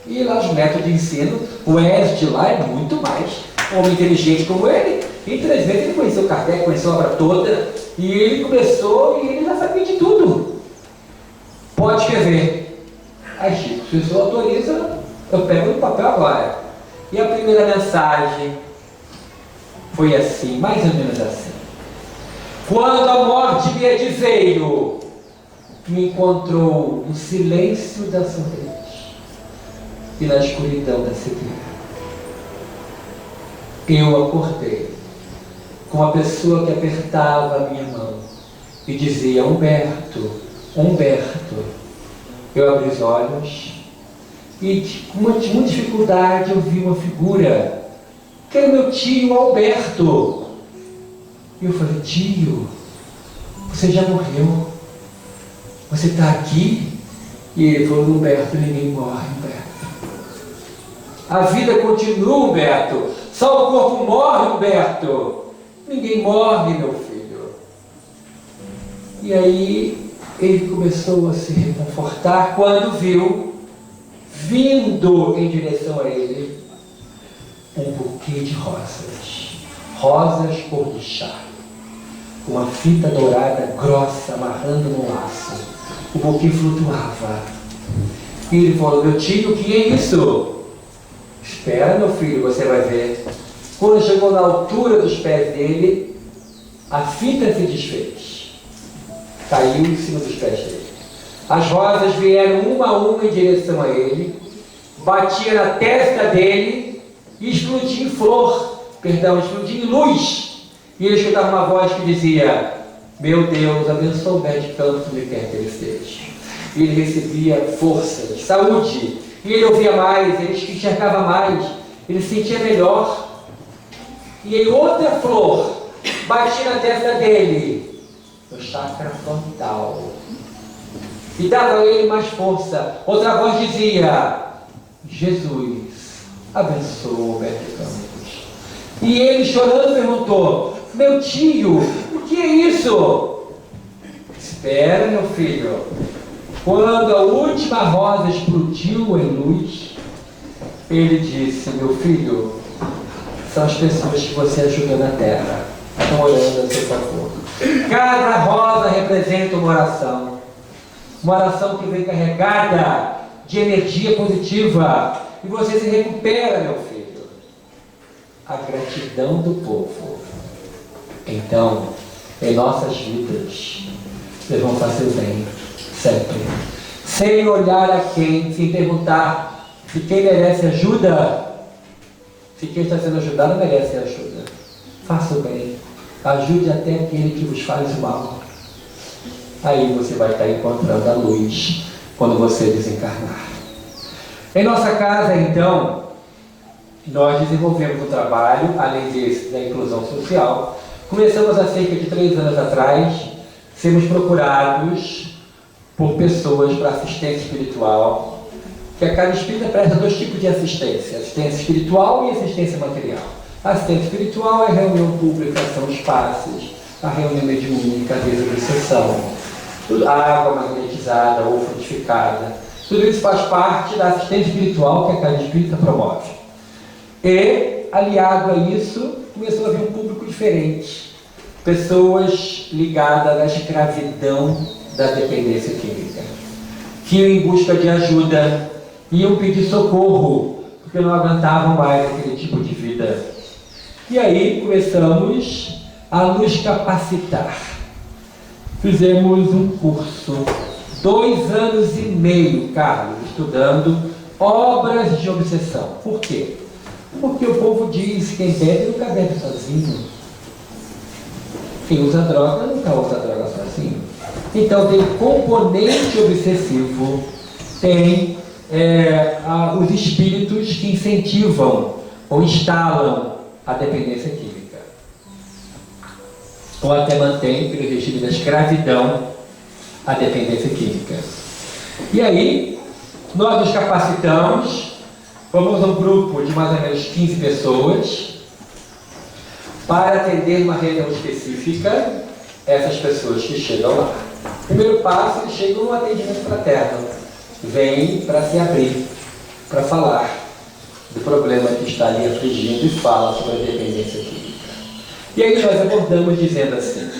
E lá os métodos de ensino, o Ezio de lá é muito mais. Um homem inteligente como ele, em 3 meses ele conheceu Kardec, conheceu a obra toda, e ele começou e ele já sabia de tudo. Pode escrever. Aí Chico, se o senhor autoriza, eu pego no papel agora. E a primeira mensagem foi assim, mais ou menos assim: quando a morte me adveio, me encontrou no silêncio da sorte e na escuridão da cegueira. Eu acordei com a pessoa que apertava a minha mão e dizia: Humberto, Humberto. Eu abri os olhos e com muita dificuldade eu vi uma figura, que era meu tio Alberto. E eu falei: tio, você já morreu, você está aqui? E ele falou: Humberto, ninguém morre, Humberto. A vida continua, Humberto. Só o corpo morre, Humberto. Ninguém morre, meu filho. E aí ele começou a se reconfortar quando viu, vindo em direção a ele, um buquê de rosas. Rosas cor de chá, com uma fita dourada grossa amarrando no laço. O buquê flutuava. E ele falou: meu tio, o que é isso? Espera, meu filho, você vai ver. Quando chegou na altura dos pés dele, a fita se desfez. Caiu em cima dos pés dele. As rosas vieram uma a uma em direção a ele, batia na testa dele e explodia em flor, explodia em luz. E ele escutava uma voz que dizia: meu Deus, abençoa o Humberto de Campos onde quer que ele esteja. E ele recebia forças, saúde, e ele ouvia mais, ele enxergava mais, ele se sentia melhor. E aí outra flor batia na testa dele, no chakra frontal, e dava a ele mais força. Outra voz dizia: Jesus, abençoa o Humberto de Campos. E ele, chorando, perguntou: meu tio, o que é isso? Espera, meu filho. Quando a última rosa explodiu em luz, ele disse: meu filho, são as pessoas que você ajudou na terra, estão orando a seu favor. Cada rosa representa uma oração que vem carregada de energia positiva, e você se recupera, meu filho. A gratidão do povo. Então, em nossas vidas, vocês vão fazer o bem sempre, sem olhar a quem, sem perguntar se quem merece ajuda. Se quem está sendo ajudado merece ajuda, faça o bem, ajude até aquele que vos faz o mal. Aí você vai estar encontrando a luz quando você desencarnar. Em nossa casa, então, nós desenvolvemos um trabalho, além desse, da inclusão social. Começamos há cerca de 3 anos atrás, sermos procurados por pessoas para assistência espiritual, que a casa espírita presta 2 tipos de assistência: assistência espiritual e assistência material. A assistência espiritual é a reunião pública, são os passes, a reunião mediúnica, a mesa de sessão, água magnetizada ou frutificada. Tudo isso faz parte da assistência espiritual que a casa espírita promove. E, aliado a isso, começou a vir um público diferente. Pessoas ligadas à escravidão da dependência química, que iam em busca de ajuda, iam pedir socorro, porque não aguentavam mais aquele tipo de vida. E aí começamos a nos capacitar. Fizemos um curso, 2 anos e meio, Carlos, estudando obras de obsessão. Por quê? Porque o povo diz que quem bebe nunca bebe sozinho. Quem usa droga nunca usa droga sozinho. Então tem componente obsessivo, tem os espíritos que incentivam ou instalam a dependência química. Ou até mantém, pelo regime da escravidão, a dependência química. E aí, nós nos capacitamos, fomos um grupo de mais ou menos 15 pessoas, para atender uma reunião específica, essas pessoas que chegam lá. Primeiro passo, eles chegam no atendimento fraterno. Vêm para se abrir, para falar do problema que está ali afligindo e fala sobre a dependência química. E aí nós abordamos dizendo assim: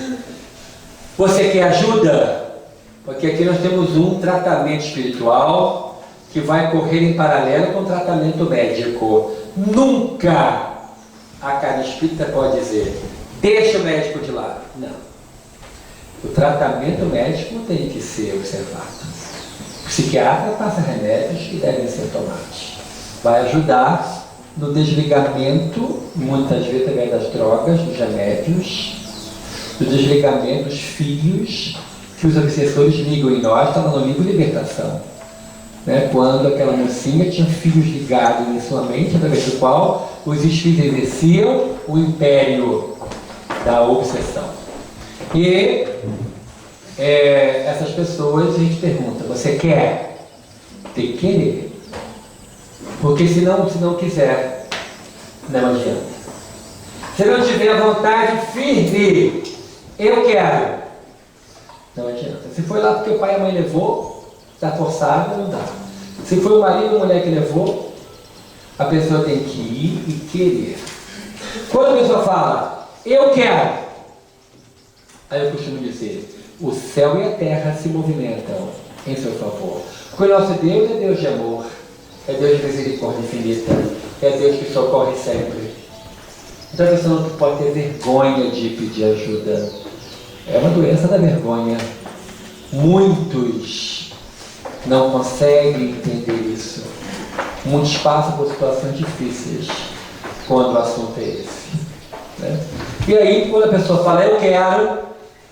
você quer ajuda? Porque aqui nós temos um tratamento espiritual que vai correr em paralelo com o tratamento médico. Nunca a casa espírita pode dizer, deixa o médico de lado. Não. O tratamento médico tem que ser observado. O psiquiatra passa remédios que devem ser tomados. Vai ajudar no desligamento, muitas vezes através das drogas, dos remédios, do desligamento dos fios que os obsessores ligam em nós. Estava no livro Libertação. Quando aquela mocinha tinha fios ligados em sua mente, através do qual os espíritos exerciam o império da obsessão. E essas pessoas, a gente pergunta, você quer? Tem que querer. Porque se não quiser, não adianta. Se não tiver vontade firme, eu quero, não adianta. Se foi lá porque o pai e a mãe levou, está forçado, não dá. Se foi o marido ou a mulher que levou, a pessoa tem que ir e querer. Quando a pessoa fala, eu quero, aí eu costumo dizer, o céu e a terra se movimentam em seu favor. Porque o nosso Deus é Deus de amor, é Deus de misericórdia infinita, é Deus que socorre sempre. Então a pessoa não pode ter vergonha de pedir ajuda. É uma doença da vergonha. Muitos não conseguem entender isso. Muitos passam por situações difíceis quando o assunto é esse. E aí, quando a pessoa fala, eu quero,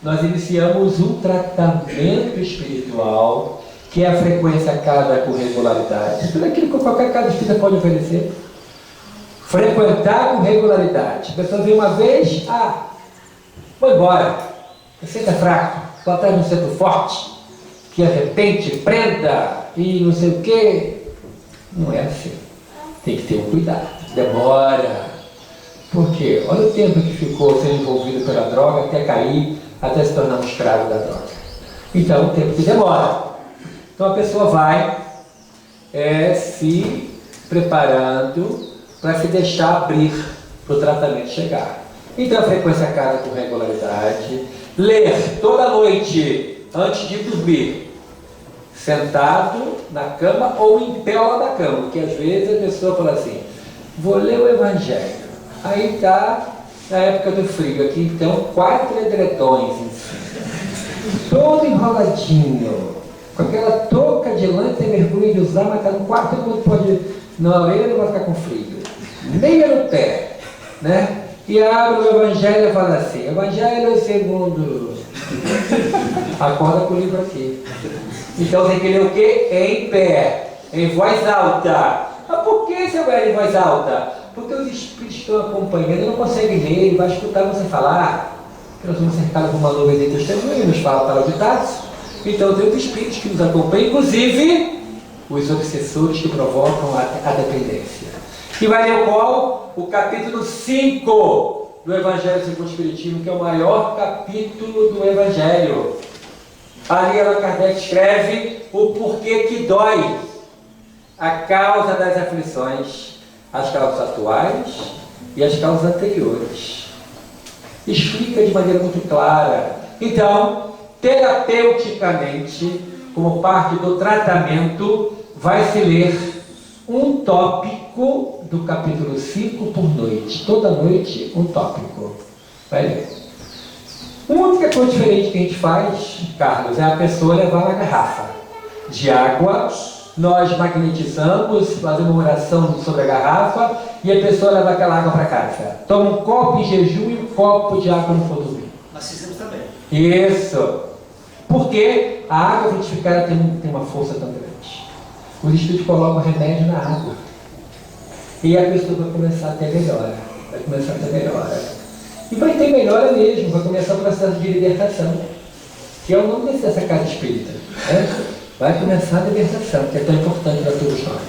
nós iniciamos um tratamento espiritual, que é a frequência cada com regularidade. Tudo aquilo que qualquer casa espírita pode oferecer. Frequentar com regularidade. A pessoa vem uma vez, vou embora. Você está fraco, só atrás de um centro forte, que de repente prenda e não sei o quê. Não é assim. Tem que ter um cuidado. Demora. Por quê? Olha o tempo que ficou sendo envolvido pela droga até cair, até se tornar um escravo da droga. Então, o tempo que demora. Então, a pessoa vai se preparando para se deixar abrir para o tratamento chegar. Então, a frequência cada com regularidade. Ler toda noite, antes de dormir, sentado na cama ou em pé lá da cama, porque às vezes a pessoa fala assim, vou ler o Evangelho. Aí está na época do frio, aqui então 4 edredões em cima, todo enroladinho, com aquela touca de lã que tem vergonha de usar, mas está no quarto, todo mundo pode, na orelha não vai ficar com frio, meia no pé, E abre o Evangelho e fala assim, Evangelho segundo, acorda com o livro aqui. Então tem que ler o quê? Em pé, em voz alta. Mas por que você vai ler em voz alta? Porque os espíritos que estão acompanhando não conseguem ler, ele vai escutar você falar. Porque nós somos cercados por uma nuvem de testemunhos, nos fala para os ditados. Então tem os espíritos que nos acompanham, inclusive os obsessores que provocam a dependência. E vai ler qual? O capítulo 5 do Evangelho segundo o Espiritismo, que é o maior capítulo do Evangelho. Ali Allan Kardec escreve o porquê que dói, a causa das aflições, as causas atuais e as causas anteriores. Explica de maneira muito clara. Então, terapeuticamente, como parte do tratamento, vai se ler um tópico do capítulo 5 por noite. Toda noite, um tópico. Vai ler. Uma única coisa diferente que a gente faz, Carlos, é a pessoa levar uma garrafa de água. Nós magnetizamos, fazemos uma oração sobre a garrafa e a pessoa leva aquela água para casa. Toma um copo em jejum e um copo de água no for dormir. Nós fizemos também. Isso. Porque a água frutificada tem uma força tão grande. Os espíritos colocam remédio na água. E a pessoa vai começar a ter melhora. Vai começar a ter melhora. E vai ter melhora mesmo, vai começar o processo de libertação. Que é o nome dessa casa espírita. Né? Vai começar a libertação, que é tão importante para todos nós.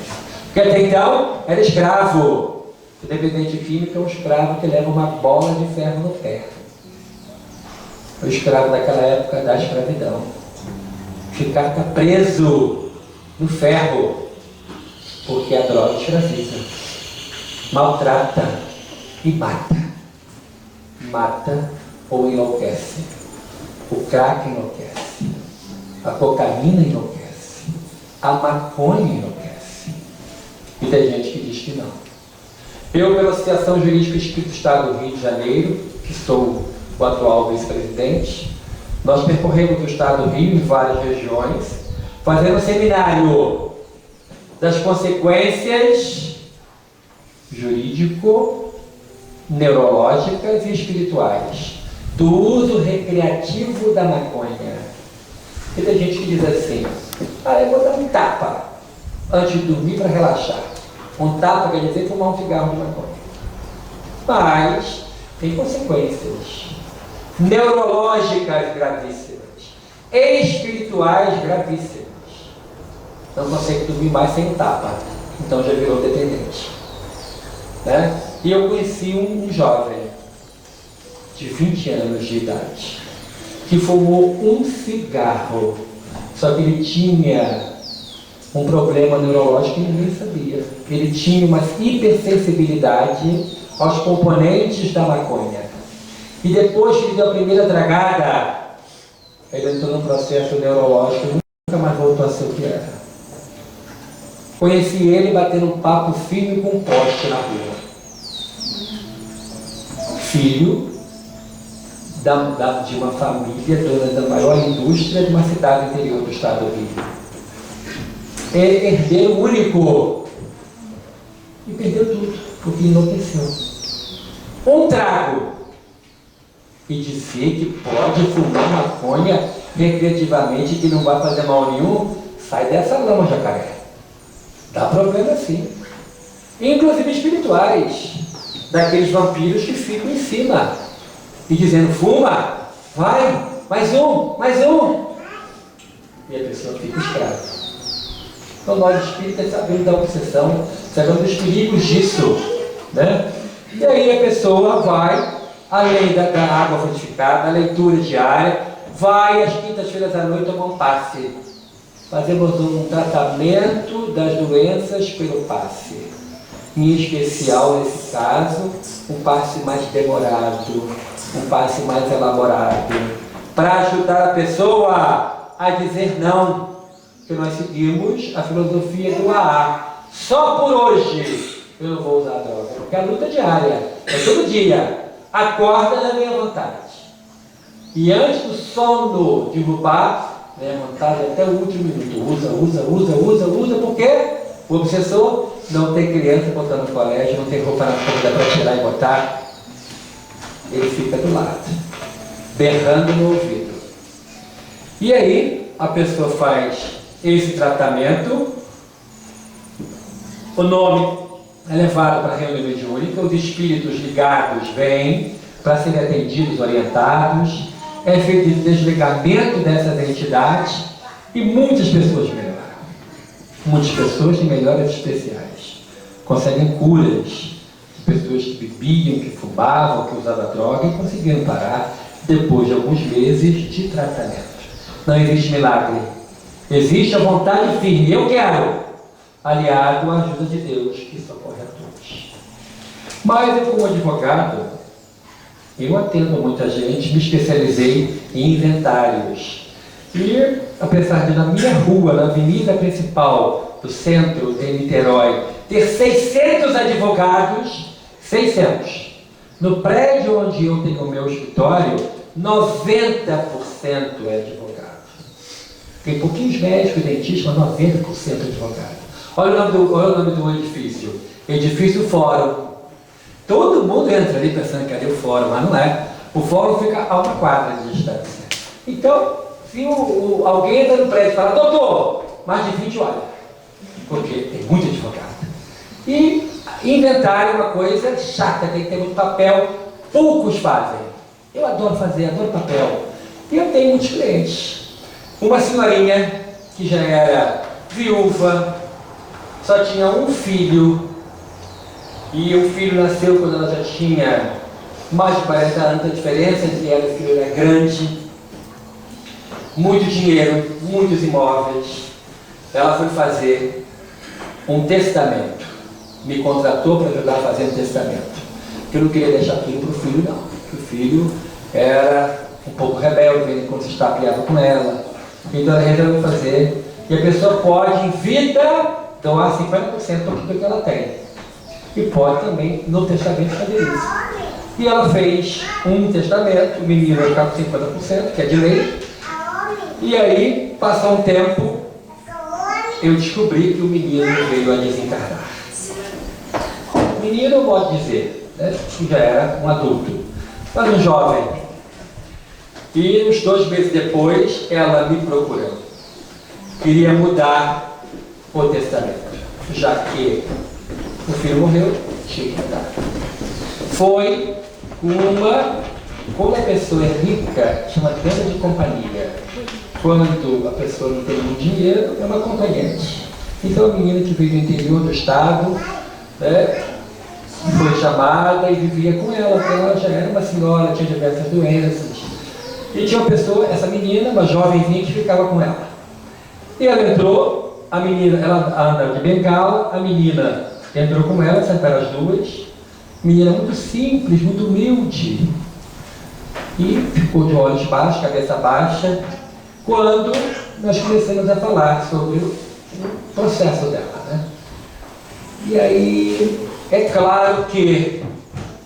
Porque até então era escravo. O dependente químico é um escravo que leva uma bola de ferro no pé. O escravo daquela época da escravidão. Ficar preso no ferro, porque a droga escraviza, maltrata e mata. Mata ou enlouquece. O crack enlouquece. A cocaína enlouquece. A maconha enlouquece. E tem gente que diz que não. Eu, pela Associação Jurídica Espírita do Estado do Rio de Janeiro, que sou o atual vice-presidente, nós percorremos o Estado do Rio em várias regiões, fazendo um seminário das consequências jurídico, neurológicas e espirituais do uso recreativo da maconha. E tem gente que diz assim: eu vou dar um tapa antes de dormir para relaxar. Um tapa quer dizer fumar um cigarro de maconha. Mas tem consequências neurológicas gravíssimas, espirituais gravíssimas. Não consegue dormir mais sem tapa, então já virou dependente. Né? E eu conheci um jovem de 20 anos de idade que fumou um cigarro, só que ele tinha um problema neurológico que ninguém sabia. Ele tinha uma hipersensibilidade aos componentes da maconha. E depois que ele deu a primeira tragada, ele entrou num processo neurológico e nunca mais voltou a ser o que era. Conheci ele batendo um papo firme com um poste na rua. Filho de uma família dona da maior indústria de uma cidade interior do estado do Rio. Ele herdeiro único. E perdeu tudo, porque enlouqueceu. Um trago. E dizer que pode fumar maconha recreativamente, que não vai fazer mal nenhum, sai dessa lama, jacaré. Dá problema sim. Inclusive espirituais, daqueles vampiros que ficam em cima e dizendo: fuma, vai, mais um, mais um. E a pessoa fica escrava. Então nós espíritas sabemos da obsessão, sabemos dos perigos disso, né? E aí a pessoa vai, além da água frutificada, a leitura diária, vai às quintas-feiras à noite tomar um passe. Fazemos um tratamento das doenças pelo passe. Em especial, nesse caso, um passe mais demorado, um passe mais elaborado, para ajudar a pessoa a dizer não, que nós seguimos a filosofia do AA. Só por hoje eu não vou usar droga, porque a luta é diária, é todo dia. Acorda na minha vontade. E antes do sono derrubar, minha vontade até o último minuto. Usa, porque o obsessor não tem criança botando no colégio, não tem roupa na comida para tirar e botar. Ele fica do lado, berrando no ouvido. E aí, a pessoa faz esse tratamento, o nome é levado para a reunião mediúnica, os espíritos ligados vêm para serem atendidos, orientados, é feito o desligamento dessas entidades e muitas pessoas melhoram. Muitas pessoas têm melhoras especiais, conseguem curas. Pessoas que bebiam, que fumavam, que usavam droga e conseguiram parar depois de alguns meses de tratamento. Não existe milagre. Existe a vontade firme. Eu quero, aliado à ajuda de Deus, que socorre a todos. Mas eu, como advogado, eu atendo muita gente, me especializei em inventários. E, apesar de na minha rua, na avenida principal do centro de Niterói, ter 600 advogados, 600. No prédio onde eu tenho o meu escritório, 90% é advogado. Tem pouquinhos médicos, dentistas, mas 90% é advogado. Olha o nome do edifício. Edifício Fórum. Todo mundo entra ali pensando que ali é o fórum, mas não é. O fórum fica a uma quadra de distância. Então, se alguém entra no prédio e fala, doutor, mais de 20 olha. Porque tem muito advogado. E inventário é uma coisa chata, tem que ter muito papel, poucos fazem. Eu adoro fazer, adoro papel. E eu tenho muitos clientes. Uma senhorinha que já era viúva, só tinha um filho, e o filho nasceu quando ela já tinha mais de 40 anos, a diferença entre ela e o filho era grande, muito dinheiro, muitos imóveis. Ela foi fazer um testamento, me contratou para ajudar a fazer um testamento, porque eu não queria deixar tudo para o filho não, porque o filho era um pouco rebelde quando se estapeava com ela, então ela resolveu fazer, e a pessoa pode em vida doar 50% do que ela tem. E pode também, no testamento, fazer isso. E ela fez um testamento, o menino vai ficar com 50%, que é de lei. E aí, passou um tempo, eu descobri que o menino veio a desencarnar. O menino, eu posso dizer, né, que já era um adulto, mas um jovem. E uns 2 meses depois, ela me procurou. Queria mudar o testamento, já que o filho morreu, tinha que mudar. Foi quando a pessoa é rica, chama venda de companhia. Quando a pessoa não tem muito dinheiro, é uma acompanhante. Então a menina que veio do interior do estado, né, foi chamada e vivia com ela, porque ela já era uma senhora, tinha diversas doenças. E tinha uma pessoa, essa menina, uma jovenzinha que ficava com ela. E ela entrou, a menina, ela anda de bengala, a menina entrou com ela, sentaram as duas. Menina muito simples, muito humilde. E ficou de olhos baixos, cabeça baixa, quando nós começamos a falar sobre o processo dela, né? E aí, é claro que,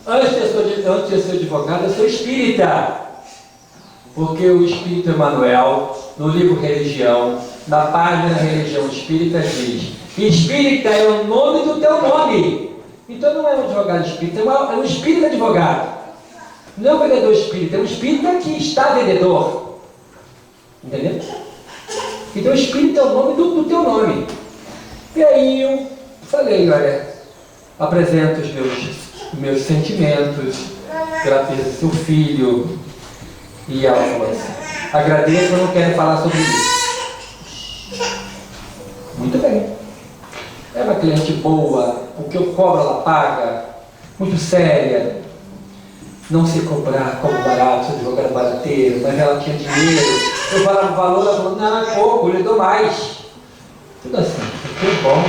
antes de eu ser advogado, eu sou espírita. Porque o Espírito Emmanuel, no livro Religião, na página Religião Espírita, diz: espírita é o nome do teu nome. Então não é um advogado espírita, é um espírita advogado. Não é um vendedor espírita, é um espírita que está vendedor. Entendeu? Então o espírita é o nome do teu nome. E aí eu falei, olha, apresento os meus sentimentos pela perda do seu filho. E ela falou assim: agradeço, eu não quero falar sobre isso. Muito bem. É uma cliente boa, o que eu cobro ela paga, muito séria. Não sei cobrar como barato, sou advogado barateiro, mas ela tinha dinheiro. Eu falava o valor, ela falou: não, é pouco, eu lhe dou mais. Tudo assim, foi bom.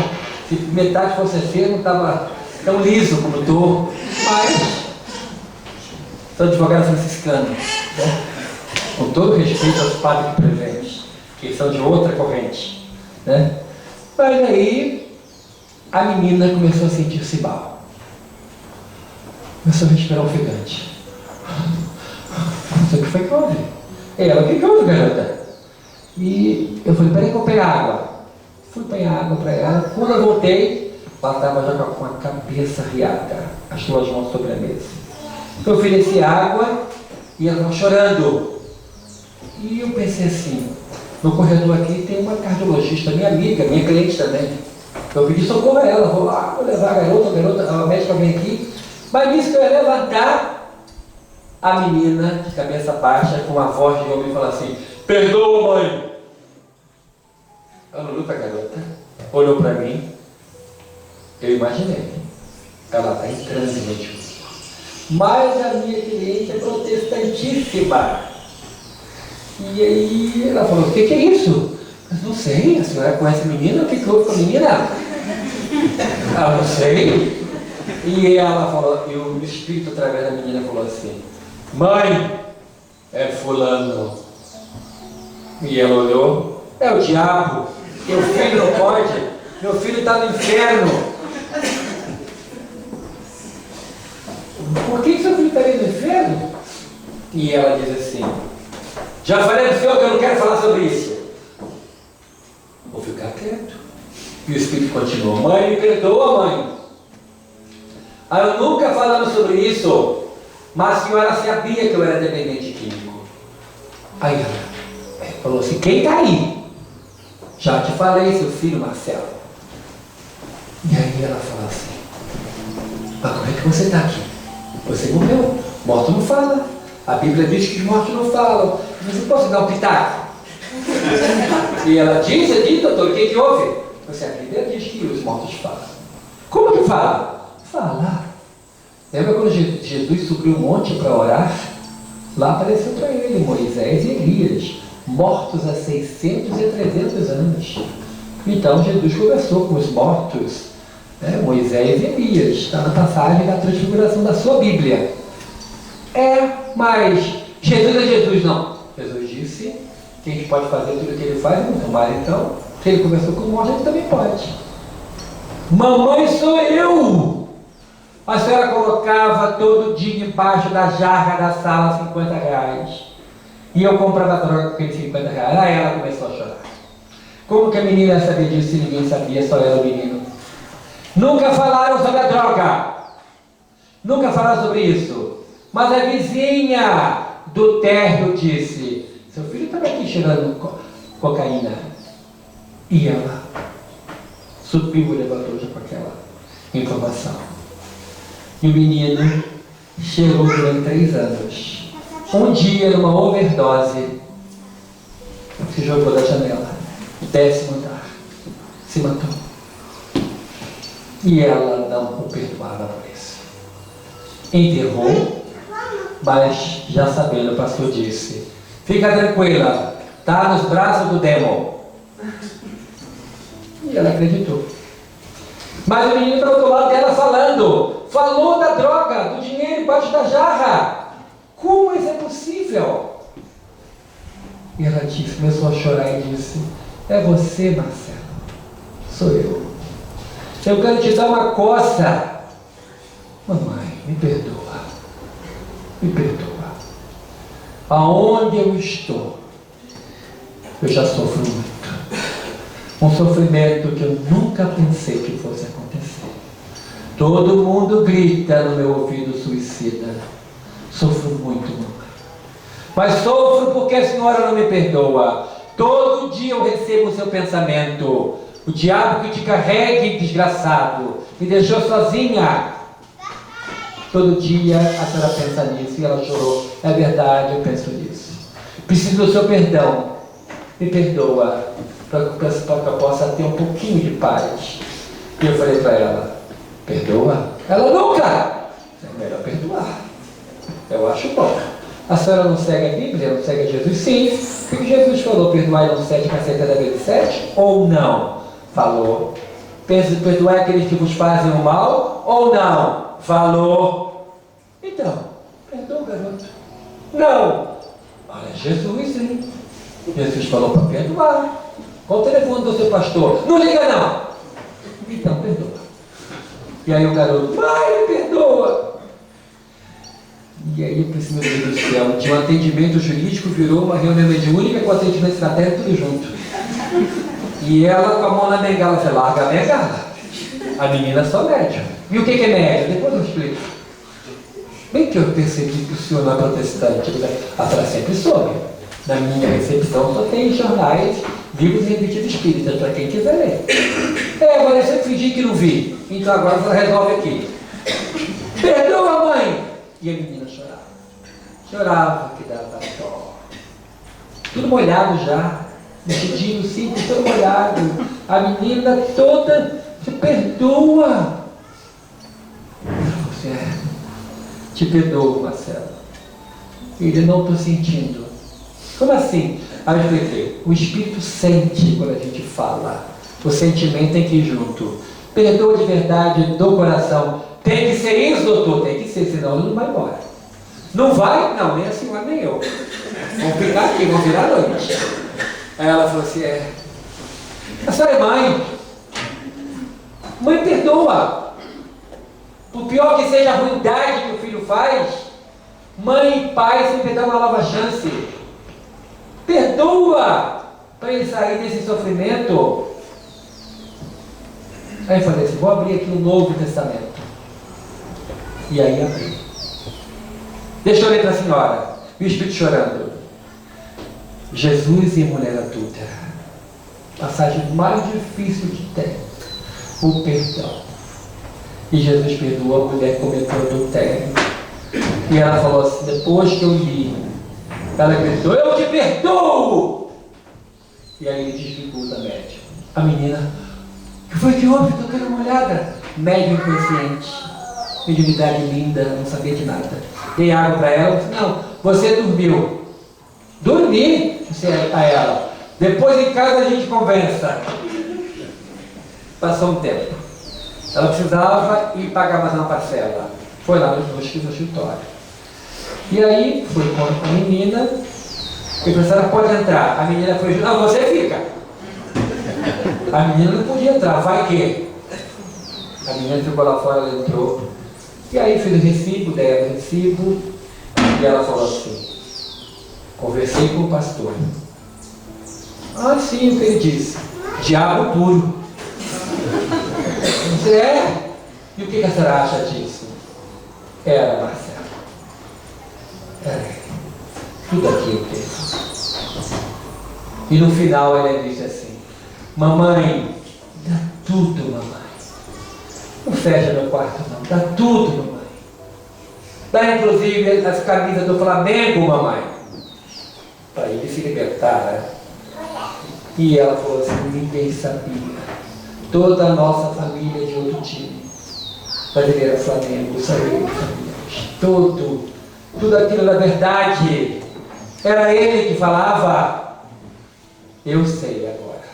Se metade fosse assim, eu não estava tão liso como estou, mas sou advogado franciscano, né? Com todo respeito aos padres presentes, que são de outra corrente, né? Mas aí a menina começou a sentir-se mal, começou a respirar ofegante. Não sei o que foi que houve. Ela: o que houve, garota? E eu falei: peraí que eu vou pegar água. Fui pegar água para ela. Quando eu voltei, ela estava já com a cabeça riada, as 2 mãos sobre a mesa. Eu ofereci água e ela estava chorando. E eu pensei assim: no corredor aqui tem uma cardiologista, minha amiga, minha cliente também. Eu pedi socorro a ela, vou lá, vou levar a garota, a médica vem aqui. Mas nisso que eu ia levantar, a menina, de cabeça baixa, com uma voz de homem, fala assim: perdoa, mãe. Ela olhou para a garota, olhou para mim. Eu imaginei, ela está em transe. Mas a minha cliente é protestantíssima. E aí ela falou: o que é isso? Eu não sei, a senhora conhece a menina? O que houve com a menina? Ah, não sei. E ela falou, e o Espírito através da menina falou assim: mãe, é fulano. E ela olhou: é o diabo, meu filho não pode, meu filho está no inferno. Por que seu filho está no inferno? E ela diz assim: já falei para o senhor que eu não quero falar sobre isso. Vou ficar quieto. E o Espírito continuou: mãe, me perdoa, mãe. Eu nunca falamos sobre isso, mas a senhora sabia que eu era dependente químico. Aí ela falou assim: quem está aí? Já te falei, seu filho Marcelo. E aí ela fala assim: mas como é que você está aqui? Você morreu, morto não fala. A Bíblia diz que os mortos não falam. Você pode dar um pitaco? E ela diz, doutor, o que houve? Você, a Bíblia diz que os mortos falam. Como que fala? Fala. Lembra quando Jesus subiu um monte para orar? Lá apareceu para ele Moisés e Elias, mortos há 600 e 300 anos. Então Jesus conversou com os mortos, Moisés e Elias. Está na passagem da transfiguração da sua Bíblia. Mas Jesus é Jesus, não. Jesus disse que a gente pode fazer tudo o que ele faz e não tomar. Então, se ele conversou com o morto, ele também pode. Mamãe sou eu! A senhora colocava todo dia embaixo da jarra da sala R$50. E eu comprava droga com aqueles R$50. Aí ela começou a chorar. Como que a menina sabia disso se ninguém sabia, só ela o menino? Nunca falaram sobre a droga. Nunca falaram sobre isso. Mas a vizinha do térreo disse: seu filho estava aqui cheirando cocaína. E ela subiu o elevador já com aquela informação. E o menino cheirou durante 3 anos. Um dia, numa overdose, se jogou da janela, 10º andar, se matou. E ela não o perdoava por isso. Enterrou, mas já sabendo, o pastor disse: fica tranquila, está nos braços do demo. E ela acreditou. Mas o menino estava do lado dela falou da droga, do dinheiro embaixo da jarra. Como isso é possível? E ela disse, começou a chorar e disse: é você, Marcelo, sou eu. Eu quero te dar uma coça. Mamãe, me perdoa. Me perdoa. Aonde eu estou, eu já sofro muito. Um sofrimento que eu nunca pensei que fosse acontecer. Todo mundo grita no meu ouvido suicida. Sofro muito, mamãe. Mas sofro porque a senhora não me perdoa. Todo dia eu recebo o seu pensamento. O diabo que te carregue, desgraçado, me deixou sozinha. Todo dia a senhora pensa nisso. E ela chorou. É verdade, eu penso nisso. Preciso do seu perdão. Me perdoa, para que eu possa ter um pouquinho de paz. E eu falei para ela: perdoa? Ela nunca! É melhor perdoar. Eu acho bom. A senhora não segue a Bíblia? Não segue a Jesus? Sim. O que Jesus falou? Perdoar não 7 para 70 vezes 7? Ou não? Falou. Perdoar aqueles que vos fazem o mal? Ou não? Falou. Então, perdoa o garoto. Não. Olha, Jesus, hein? Jesus falou para perdoar. Qual o telefone do seu pastor? Não liga não. Então, perdoa. E aí o garoto: mãe, perdoa. E aí, meu Deus do céu, de um atendimento jurídico virou uma reunião mediúnica com atendimento estratégico tudo junto. E ela com a mão na bengala: você larga a bengala. A menina só médium. E o que é médium? Depois eu explico. Bem que eu percebi que o senhor não é protestante. A senhora sempre soube. Na minha recepção só tem jornais, livros e revistas espíritas, para quem quiser ler. Agora eu sempre fingi que não vi. Então agora ela resolve aqui. Perdoa, mãe! E a menina chorava. Chorava que dava dó. Tudo molhado já. Vestidinho simples, todo molhado. A menina toda: te perdoa. Você te perdoo, Marcelo. Ele: não estou sentindo. Como assim? Aí eu expliquei: o Espírito sente quando a gente fala. O sentimento tem que ir junto. Perdoa de verdade, do coração. Tem que ser isso, doutor? Tem que ser, senão ele não vai embora. Não vai? Não, nem a senhora nem eu. Vamos ficar aqui, vamos virar a noite. Aí ela falou assim, a senhora é mãe. Mãe, perdoa. Por pior que seja a ruindade que o filho faz, mãe e pai sempre dão uma nova chance. Perdoa para ele sair desse sofrimento. Aí eu falei assim, vou abrir aqui o Novo Testamento. E aí abri. Deixa eu ler para a senhora. E o Espírito chorando. Jesus e mulher adúltera. Passagem mais difícil de ter. O perdão. E Jesus perdoou a mulher que cometeu adultério. E ela falou assim, depois que eu li, ela gritou, eu te perdoo! E aí ele desligou da médica. A menina, o que foi que houve? Estou querendo uma olhada. Médico inconsciente, mediunidade linda, não sabia de nada. Dei água para ela, disse, não, você dormiu. Dormi, disse a ela. Depois em casa a gente conversa. Passou um tempo. Ela precisava ir pagar mais uma parcela. Foi lá no escritório. E aí, foi com a menina. E a professora pode entrar. A menina foi, não, você fica. A menina não podia entrar, vai que? A menina ficou lá fora, ela entrou. E aí fiz o recibo, dei o recibo. E ela falou assim, conversei com o pastor. Ah, sim, o que ele disse? Diabo puro. Você é? E o que a senhora acha disso? Era Marcelo. Era tudo aquilo que ele fez. E no final ele disse assim, mamãe, dá tudo, mamãe. Não fecha meu quarto não, dá tudo, mamãe. Dá inclusive as camisas do Flamengo, mamãe. Para ele se libertar, né? E ela falou assim, ninguém sabia. Toda a nossa família de outro time. Brasileira, Flamengo, saiu, tudo aquilo na verdade. Era ele que falava. Eu sei agora.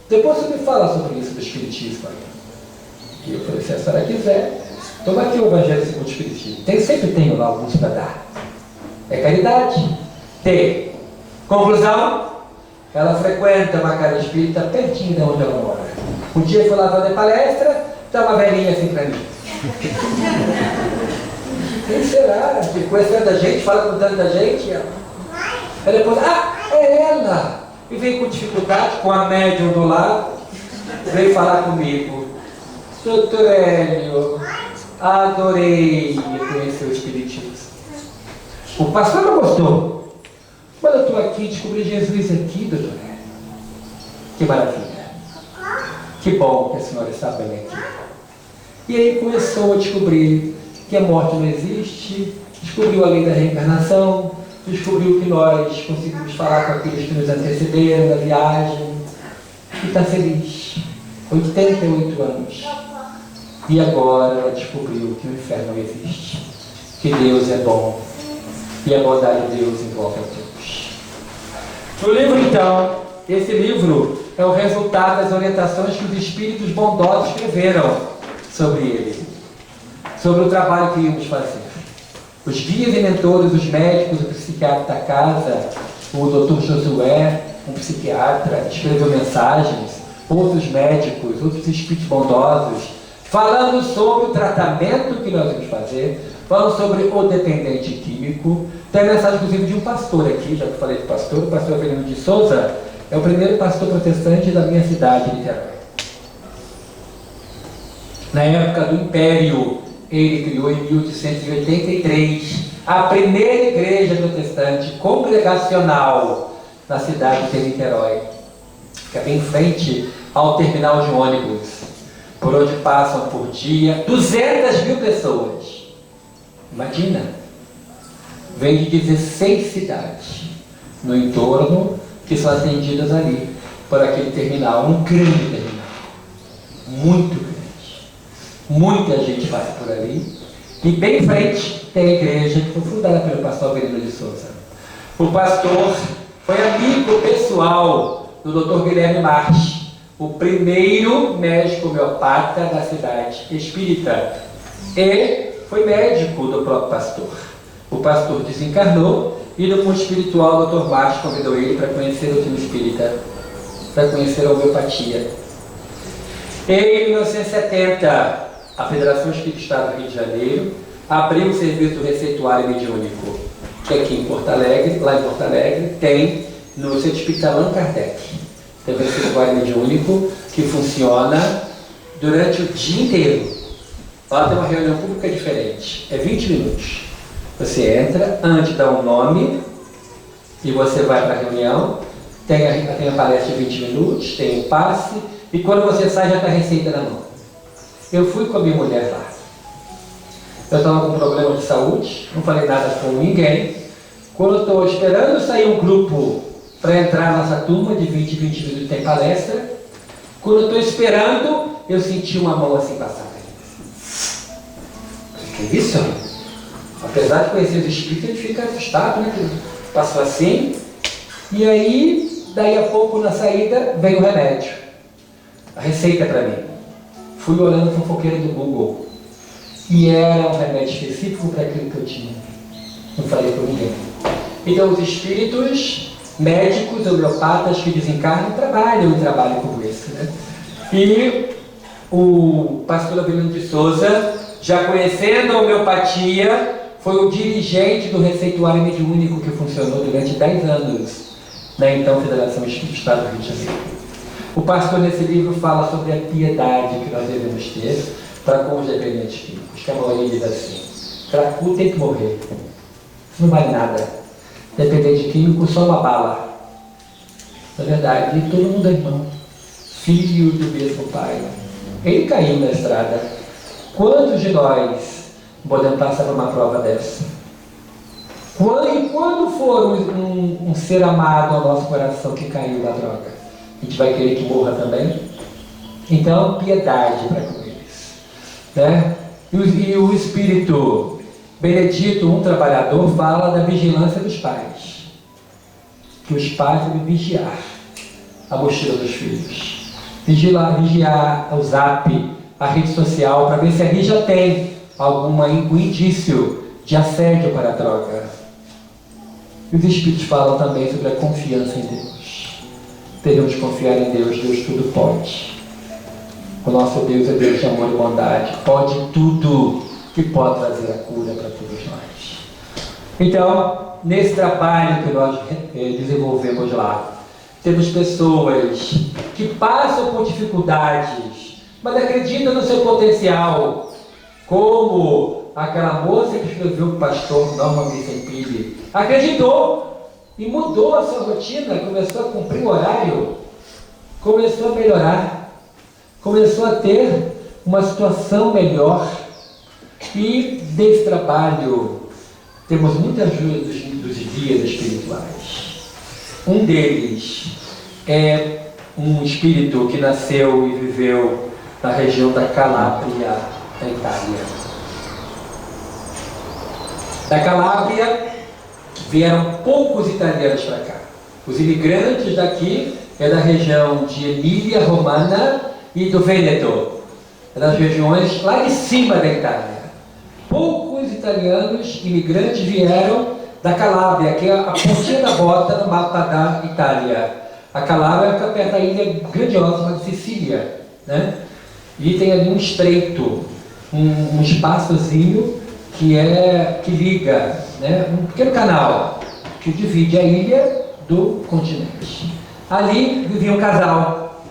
Depois você me fala sobre isso do Espiritismo aí. E eu falei, se a senhora quiser, toma aqui o Evangelho segundo o Espiritismo. Sempre tenho lá alguns para dar. É caridade? Tem. Conclusão? Ela frequenta uma casa espírita pertinho de onde ela mora. Um dia eu fui lá fazer palestra, está uma velhinha assim para mim. Quem será? Que conhece tanta gente, fala com tanta gente. Aí depois, é ela! E veio com dificuldade, com a médium do lado, veio falar comigo. Doutor Hélio, adorei conhecer o Espiritismo. O pastor não gostou. Mas eu estou aqui, descobri Jesus aqui, doutor Hélio. Que maravilha. Que bom que a senhora está bem aqui. E aí começou a descobrir que a morte não existe, descobriu a lei da reencarnação, descobriu que nós conseguimos falar com aqueles que nos antecederam na viagem. E está feliz. 88 anos. E agora ela descobriu que o inferno não existe. Que Deus é bom. E a bondade de Deus envolve a todos. No livro, então, esse livro é o resultado das orientações que os espíritos bondosos escreveram sobre ele, sobre o trabalho que íamos fazer. Os guias e mentores, os médicos, o psiquiatra da casa, o Dr. Josué, um psiquiatra, escreveu mensagens, outros médicos, outros espíritos bondosos, falando sobre o tratamento que nós íamos fazer, falando sobre o dependente químico. Tem a mensagem, inclusive, de um pastor aqui, já que eu falei de pastor, o pastor Avelino de Souza, é o primeiro pastor protestante da minha cidade, Niterói. Na época do Império, ele criou em 1883 a primeira igreja protestante congregacional na cidade de Niterói. Fica bem em frente ao terminal de ônibus, por onde passam por dia 200 mil pessoas. Imagina, vem de 16 cidades no entorno que são atendidas ali por aquele terminal, um grande terminal, muito grande. Muita gente passa por ali. E bem em frente tem a igreja que foi fundada pelo pastor Avelino de Souza. O pastor foi amigo pessoal do Dr. Guilherme Marques, o primeiro médico homeopata da cidade espírita. e foi médico do próprio pastor. O pastor desencarnou e no mundo espiritual o Dr. Márcio convidou ele para conhecer o doutrina espírita, para conhecer a homeopatia. Em 1970, a Federação Espírita do Estado do Rio de Janeiro abriu o serviço do receituário mediúnico, que aqui em Porto Alegre, lá em Porto Alegre, tem no Centro Espírita Allan Kardec. Tem um receituário mediúnico que funciona durante o dia inteiro. Lá tem uma reunião pública diferente, é 20 minutos. Você entra, antes dá um nome e você vai para a reunião, tem a palestra de 20 minutos, tem um passe e quando você sai já está a receita na mão. Eu fui com a minha mulher lá. Eu estava com um problema de saúde, não falei nada com ninguém. Quando eu estou esperando sair um grupo para entrar nessa turma de 20 minutos tem palestra, quando eu estou esperando, eu senti uma mão assim passar. Que isso? Apesar de conhecer os espíritos, ele fica assustado, né? Que passou assim. E aí, daí a pouco na saída, veio o remédio. A receita para mim. Fui olhando fofoqueira do Google. E era um remédio específico para aquilo que eu tinha. Não falei para ninguém. Então, os espíritos, médicos, homeopatas que desencarnam, trabalham em trabalho como esse, né? E o pastor Avelino de Souza, já conhecendo a homeopatia, foi o dirigente do receituário mediúnico que funcionou durante 10 anos na então Federação Espírita do Estado do Rio de Janeiro. O pastor nesse livro fala sobre a piedade que nós devemos ter para com os dependentes químicos, que a maioria diz assim: cracu tem que morrer, isso não vale nada, dependente químico só uma bala. Na verdade, todo mundo é irmão, filho do mesmo pai. Ele caiu na estrada. Quantos de nós podemos passar por uma prova dessa? E quando for um ser amado ao nosso coração que caiu na droga, a gente vai querer que morra também? Então, piedade para com eles, né? E o Espírito Benedito, um trabalhador, fala da vigilância dos pais, que os pais devem vigiar a mochila dos filhos, vigiar o zap, a rede social, para ver se ali já tem algum indício de assédio para a droga. E os Espíritos falam também sobre a confiança em Deus. Devemos confiar em Deus, Deus tudo pode. O nosso Deus é Deus de amor e bondade, pode tudo e pode trazer a cura para todos nós. Então, nesse trabalho que nós desenvolvemos lá, temos pessoas que passam por dificuldades, mas acreditam no seu potencial, como aquela moça que escreveu para o pastor Norman Vicenpilli. Acreditou e mudou a sua rotina, começou a cumprir o horário, começou a melhorar, começou a ter uma situação melhor. E desse trabalho temos muita ajuda dos guias espirituais. Um deles é um espírito que nasceu e viveu na região da Calábria, na Itália. Da Calábria vieram poucos italianos para cá. Os imigrantes daqui é da região de Emília Romana e do Vêneto, das regiões lá de cima da Itália. Poucos italianos imigrantes vieram da Calábria, que é a pontinha da bota no mapa da Itália. A Calábria fica perto da ilha grandiosa de Sicília, né? E tem ali um estreito, um espaçozinho que liga, né? Um pequeno canal que divide a ilha do continente. Ali vivia um casal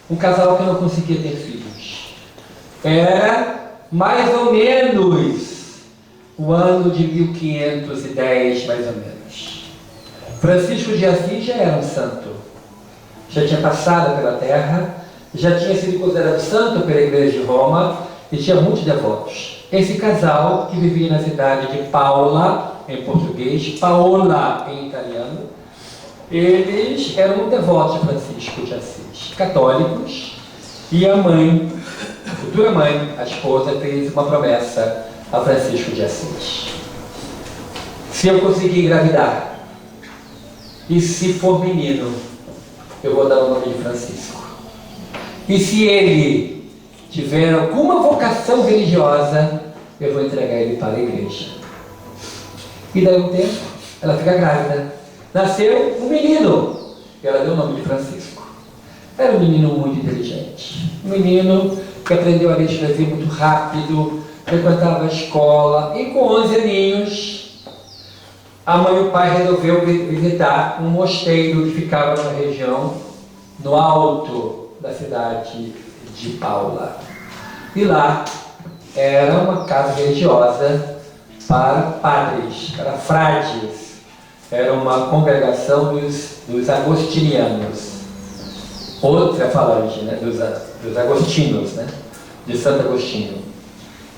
que não conseguia ter filhos. Era mais ou menos o ano de 1510, mais ou menos. Francisco de Assis já era um santo, já tinha passado pela terra, já tinha sido considerado santo pela Igreja de Roma e tinha muitos devotos. Esse casal, que vivia na cidade de Paula, em português, Paola em italiano, eles eram devotos de Francisco de Assis, católicos, e a mãe, a futura mãe, a esposa, fez uma promessa a Francisco de Assis: se eu conseguir engravidar e se for menino, eu vou dar o nome de Francisco, e se ele tiver alguma vocação religiosa, eu vou entregar ele para a igreja. E daí um tempo, ela fica grávida. Nasceu um menino. E ela deu o nome de Francisco. Era um menino muito inteligente. Um menino que aprendeu a ler e escrever muito rápido, frequentava a escola. E com 11 aninhos, a mãe e o pai resolveu visitar um mosteiro que ficava na região, no alto da cidade de Paula. E lá era uma casa religiosa para padres, para frades. Era uma congregação dos agostinianos. Outra falange, né? dos agostinos, né? De Santo Agostinho.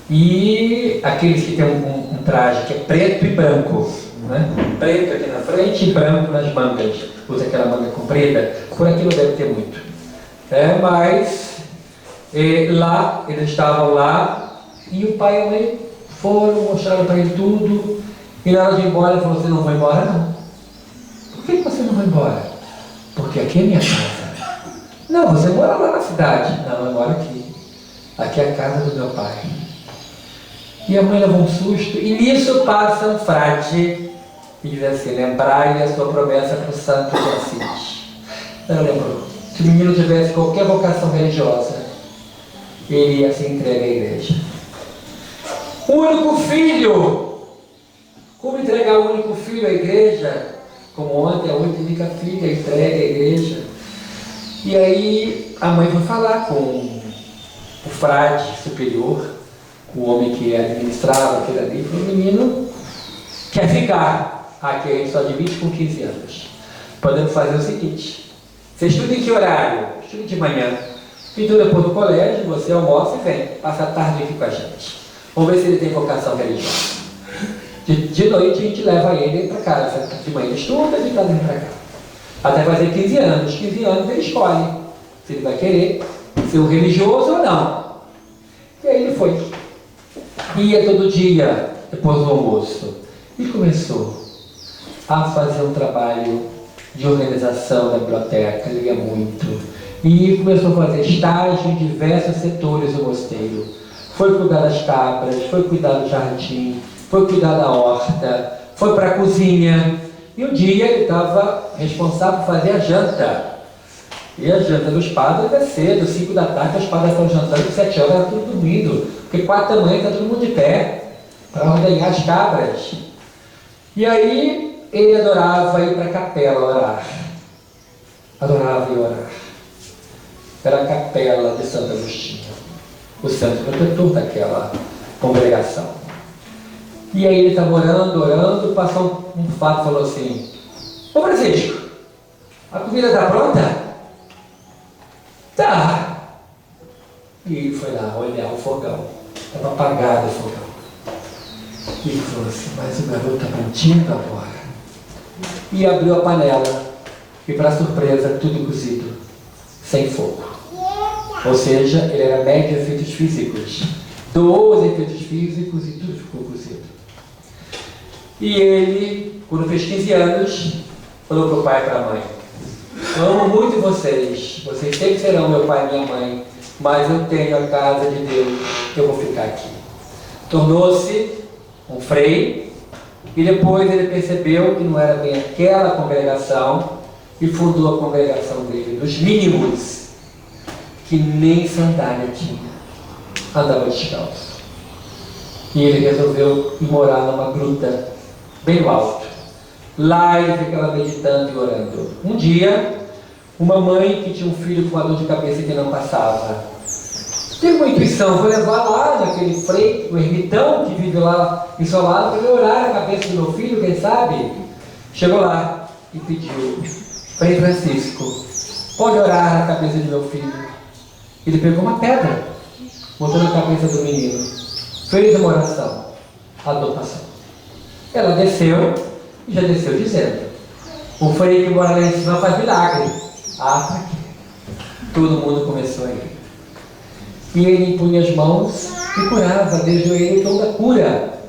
E aqueles que têm um traje que é preto e branco, né? Preto aqui na frente e branco nas mangas. Usa aquela manga comprida. Por aqui não deve ter muito. Mas lá, eles estavam lá e o pai e a mãe foram, mostraram para ele tudo. E na hora de ir embora, ele falou: você não vai embora não? Por que você não vai embora? Porque aqui é minha casa. Não, você mora lá na cidade. Não, eu moro aqui. Aqui é a casa do meu pai. E a mãe levou um susto, e nisso passa um frade e diz assim: lembrai a sua promessa para o santo de Assis. Ela lembrou. Se o menino tivesse qualquer vocação religiosa, ele ia se entregar à igreja. O único filho! Como entregar o único filho à igreja? Como ontem, a única filha entrega à igreja. E aí a mãe foi falar com o frade superior, o homem que administrava aquilo ali, falou: o menino quer ficar. Aqui ele só divide com 15 anos. Podemos fazer o seguinte: você estuda em que horário? Estuda de manhã. Então depois do colégio, você almoça e vem, passa a tarde aqui com a gente. Vamos ver se ele tem vocação religiosa. De noite a gente leva ele para casa. De manhã ele estuda, de tarde ele para casa. Até fazer 15 anos. 15 anos ele escolhe se ele vai querer ser um religioso ou não. E aí ele foi. Ia todo dia, depois do almoço. E começou a fazer um trabalho de organização da biblioteca, lia muito. E começou a fazer estágio em diversos setores do mosteiro. Foi cuidar das cabras, foi cuidar do jardim, foi cuidar da horta, foi para a cozinha. E um dia ele estava responsável por fazer a janta. E a janta dos padres é cedo, 5 da tarde, os padres estão jantando, 7 horas, está tudo dormindo. Porque 4 da manhã está todo mundo de pé para ordenhar as cabras. E aí ele adorava ir para a capela orar. Adorava ir orar. Era a capela de Santo Agostinho, o santo protetor daquela congregação. E aí ele estava orando, passou um fato e falou assim: ô Francisco, a comida está pronta? Tá. E ele foi lá olhar o fogão. Estava apagado o fogão. E ele falou assim: mas o garoto está prontinho agora. E abriu a panela. E para surpresa, tudo cozido, sem fogo. Ou seja, ele era médio de efeitos físicos. 12 efeitos físicos e tudo ficou cozido. E ele, quando fez 15 anos, falou para o pai e para a mãe: eu amo muito vocês sempre serão meu pai e minha mãe, mas eu tenho a casa de Deus, eu vou ficar aqui. Tornou-se um frei, e depois ele percebeu que não era bem aquela congregação, e fundou a congregação dele, dos mínimos, que nem sandália tinha, andava descalço. E ele resolveu ir morar numa gruta, bem no alto. Lá ele ficava meditando e orando. Um dia, uma mãe que tinha um filho com uma dor de cabeça que não passava, teve uma intuição: vou levar lá naquele frei, o ermitão que vive lá isolado, para ele orar a cabeça do meu filho, quem sabe? Chegou lá e pediu: Frei Francisco, pode orar a cabeça do meu filho? Ele pegou uma pedra, botou na cabeça do menino, fez uma oração, a dor passou. Ela desceu, e já desceu dizendo: o frei que mora lá em cima faz milagre. Ah, para quê? Todo mundo começou a ir. E ele impunha as mãos e curava, desde ele toda a cura.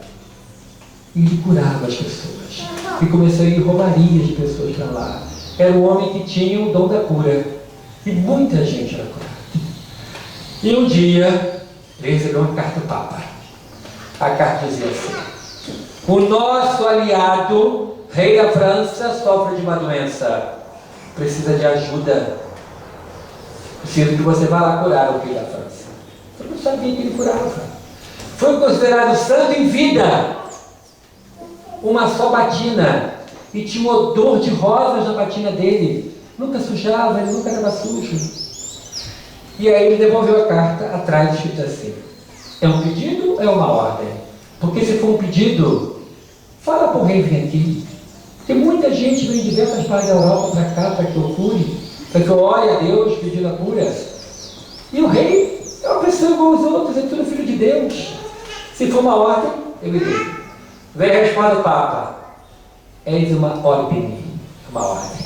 E ele curava as pessoas. E começou a ir romarias de pessoas para lá. Era um homem que tinha o dom da cura. E muita gente era curada. E um dia, ele recebeu uma carta do Papa. A carta dizia assim: o nosso aliado, rei da França, sofre de uma doença. Precisa de ajuda. Preciso que você vá lá curar o rei da França. Eu não sabia que ele curava. Foi considerado santo em vida. Uma só batina. E tinha um odor de rosas na batina dele. Nunca sujava, ele nunca estava sujo. E aí ele devolveu a carta, atrás escrito assim: é um pedido ou é uma ordem? Porque se for um pedido, fala para o rei vir aqui. Porque muita gente vem de diversas partes da Europa para cá, para que eu cure, para que eu ore a Deus pedindo a cura. E o rei é uma pessoa igual aos outros, é tudo filho de Deus. Se for uma ordem, eu me digo. Vem a resposta do Papa: eis uma ordem, uma ordem.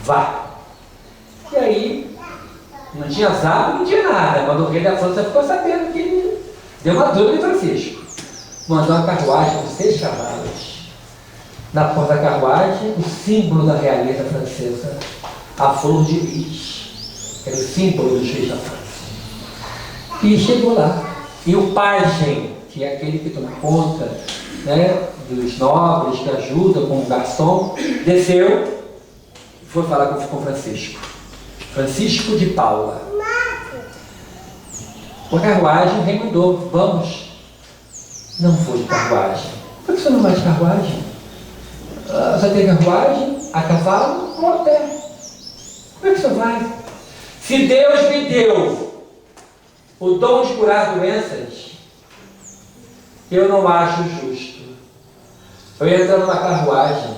Vá. E aí, não tinha zap, não tinha nada. Quando o rei da França ficou sabendo que ele deu uma dúvida em Francisco, mandou uma carruagem com 6 cavalos. Na porta da carruagem, o símbolo da realeza francesa, a flor de lis. Era o símbolo dos reis da França. E chegou lá. E o pajem, que é aquele que toma conta, né, dos nobres, que ajuda com o garçom, desceu e foi falar com Francisco. Francisco de Paula. A carruagem, o rei mandou: vamos. Não vou de carruagem. Por que você não vai de carruagem? Você tem carruagem, a cavalo ou a pé? Como é que você vai? Se Deus me deu o dom de curar doenças, eu não acho justo eu ia entrar numa carruagem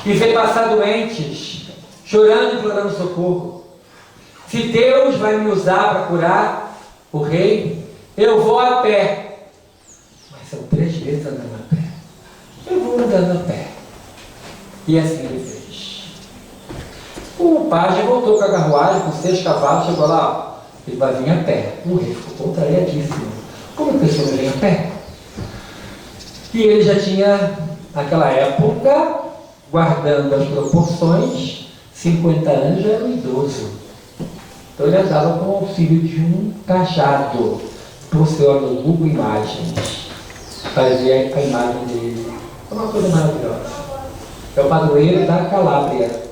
e ver passar doentes, chorando e implorando socorro. Se Deus vai me usar para curar o rei, eu vou a pé. Mas são 3 vezes andando a pé. Eu vou andando a pé. E assim ele fez. O pajem voltou com a carruagem, com 6 cavalos, chegou lá, ele vai vir a pé. O rei ficou contrariadíssimo. Como a pessoa vem a pé? E ele já tinha, naquela época, guardando as proporções, 50 anos, já era um idoso. Então ele andava com o auxílio de um cajado. Você olha no Google Imagens, fazia a imagem dele. É uma coisa maravilhosa. É o padroeiro da Calábria.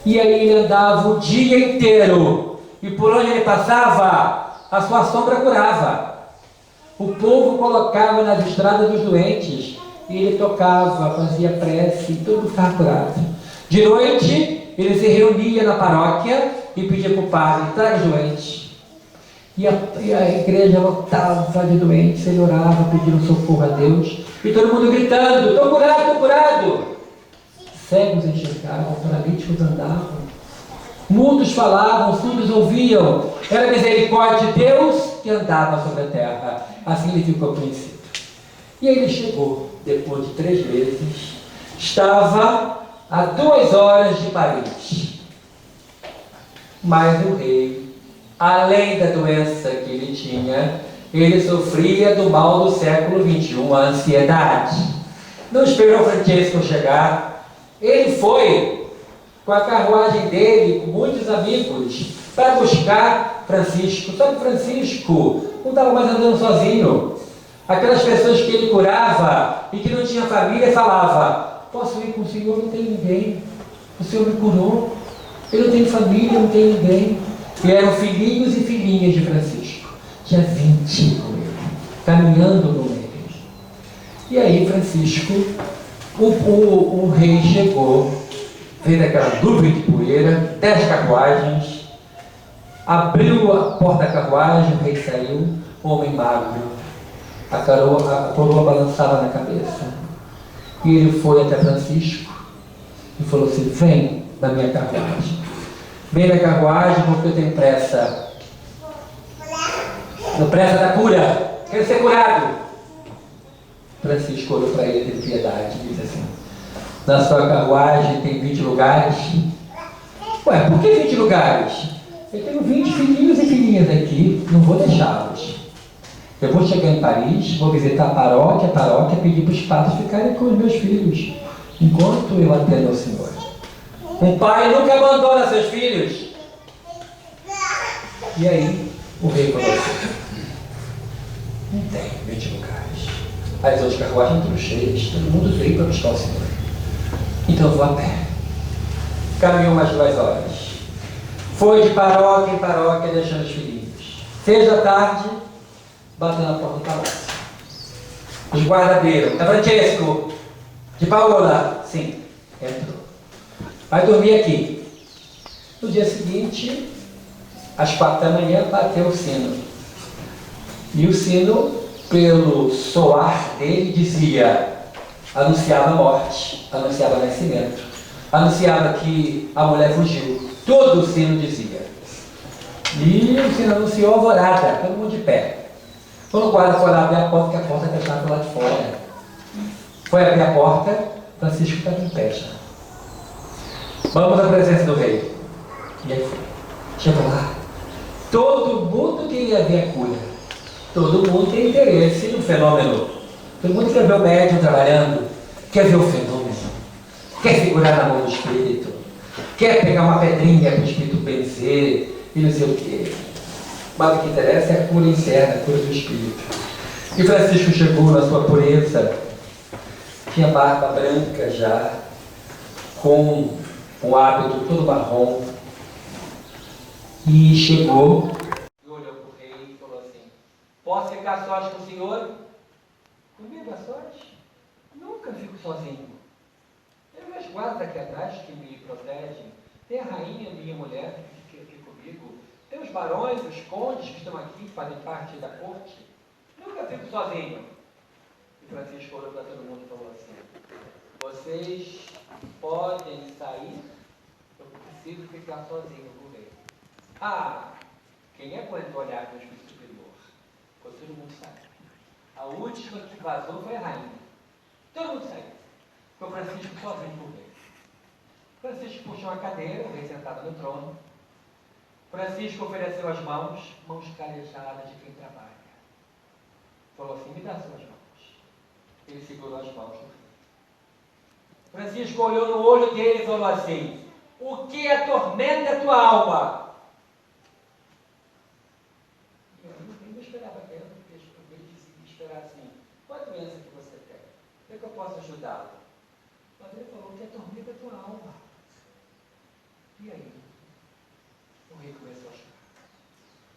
E aí ele andava o dia inteiro. E por onde ele passava, a sua sombra curava. O povo colocava nas estradas dos doentes. E ele tocava, fazia prece, e tudo ficava curado. De noite, ele se reunia na paróquia e pedia para o padre: traga os doentes. E a igreja lotava de doentes, ele orava, pedindo socorro a Deus. E todo mundo gritando: estou curado, estou curado. Cegos enxergavam, paralíticos andavam. Mudos falavam, surdos ouviam. Era a misericórdia de Deus que andava sobre a terra. Assim ele ficou conhecido. E aí ele chegou, depois de 3 meses, estava a 2 horas de Paris. Mas o rei, além da doença que ele tinha, ele sofria do mal do século XXI, a ansiedade. Não esperou Francisco chegar. Ele foi com a carruagem dele, com muitos amigos, para buscar Francisco. Só que Francisco não estava mais andando sozinho. Aquelas pessoas que ele curava e que não tinha família, falava: posso ir com o Senhor? Não tem ninguém. O Senhor me curou. Eu não tenho família, não tenho ninguém. E eram filhinhos e filhinhas de Francisco. Tinha 20 com ele, caminhando com ele. E aí Francisco, o rei chegou, veio daquela nuvem de poeira, 10 carruagens, abriu a porta da carruagem, o rei saiu, homem magro, a coroa balançava na cabeça. E ele foi até Francisco e falou assim: vem da minha carruagem. Vem da carruagem porque eu tenho pressa. No pressa da cura. Quero ser curado. Francisco olhou para ele, teve piedade, e disse assim: na sua carruagem tem 20 lugares. Ué, por que 20 lugares? Eu tenho 20 filhinhos e filhinhas aqui, não vou deixá-los. Eu vou chegar em Paris, vou visitar a paróquia, pedir para os padres ficarem com os meus filhos, enquanto eu atendo ao Senhor. Um pai nunca abandona seus filhos. E aí o rei falou assim: não tem 20 lugares. As outras carruagens estão cheias, todo mundo veio para buscar o Senhor. Então eu vou a pé. Caminhou umas 2 horas. Foi de paróquia em paróquia deixando os filhinhos. 6 da tarde, bateu na porta do palácio. Os guardas abriram. É Francesco, de Paola. Sim, entrou. Vai dormir aqui. No dia seguinte, às 4 da manhã, bateu o sino. E o sino, pelo soar dele, dizia, anunciava a morte, anunciava nascimento, anunciava que a mulher fugiu. Todo o sino dizia. E o sino anunciou alvorada, todo mundo de pé. Quando o guarda foi lá abrir a porta, que a porta fechava do lado de fora. Foi abrir a porta, Francisco estava em pé já. Vamos à presença do rei. E aí foi. Chegou lá. Todo mundo queria ver a cura. Todo mundo tem interesse no fenômeno. Todo mundo quer ver o médium trabalhando. Quer ver o fenômeno. Quer segurar na mão do espírito. Quer pegar uma pedrinha para o espírito benzer e não sei o quê. Mas o que interessa é a cura interna, a cura do espírito. E Francisco chegou na sua pureza. Tinha barba branca já, com um hábito todo marrom. E chegou e olhou para o rei e falou assim: posso ficar sós com o senhor? Comigo a sós? Nunca fico sozinho. Tem meus guardas aqui atrás que me protegem. Tem a rainha, minha mulher, que fica aqui comigo. Tem os barões, os condes que estão aqui, que fazem parte da corte. Nunca fico sozinho. E Francisco olhou para todo mundo e falou assim: vocês podem sair, eu preciso ficar sozinho com o rei. Ah, quem aguentou olhar para o espírito superior? Porque todo mundo sabe. A última que vazou foi a rainha. Todo mundo saiu. Ficou Francisco sozinho com o rei. Francisco puxou uma cadeira, o rei sentado no trono. Francisco ofereceu as mãos calejadas de quem trabalha. Falou assim: me dá suas mãos. Ele segurou as mãos do rei. Francisco olhou no olho dele e falou assim: o que atormenta a tua alma? Eu não esperava aquilo, porque ele disse que esperar assim: qual a doença que você tem? Como é que eu posso ajudá-lo? Mas ele falou: o que atormenta a tua alma? E aí? O rei começou a chorar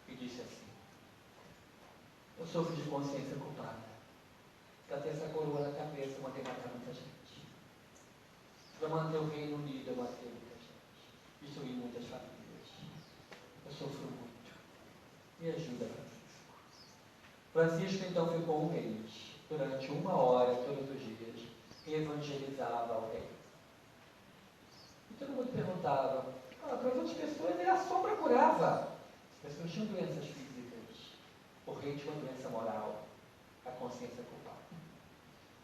e disse assim: eu sofro de consciência culpada. Para ter essa coroa na cabeça, eu mandei matar muita gente. Para manter o reino unido, eu matei muita gente. Destruí muitas famílias. Eu sofro muito. Me ajuda, Francisco. Francisco então ficou um mês, durante 1 hora, todos os dias, e evangelizava ao rei. E todo mundo perguntava: para as outras pessoas ele a sombra curava. As pessoas tinham doenças físicas. O rei tinha uma doença moral, a consciência culpada.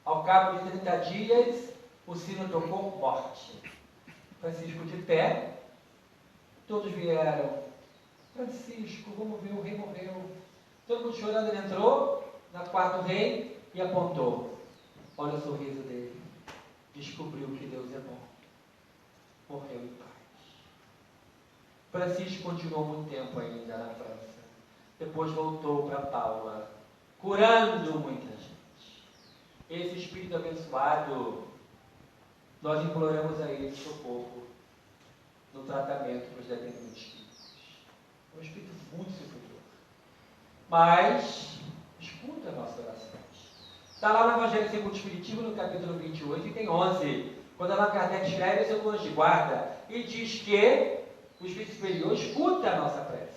Ao cabo de 30 dias, o sino tocou morte. Francisco de pé, todos vieram. Francisco, vamos ver, o rei morreu. Todo mundo chorando, ele entrou na quarto do rei e apontou. Olha o sorriso dele. Descobriu que Deus é bom. Morreu em paz. Francisco continuou muito tempo ainda na França. Depois voltou para Paula, curando muita gente. Esse espírito abençoado, nós imploramos a ele socorro no tratamento dos dependentes químicos. É um espírito muito superior. Mas, escuta a nossa oração. Está lá no Evangelho segundo o Espiritismo, no capítulo 28, item 11, quando Allan Kardec escreve seu anjo de guarda, e diz que o Espírito Superior escuta a nossa prece.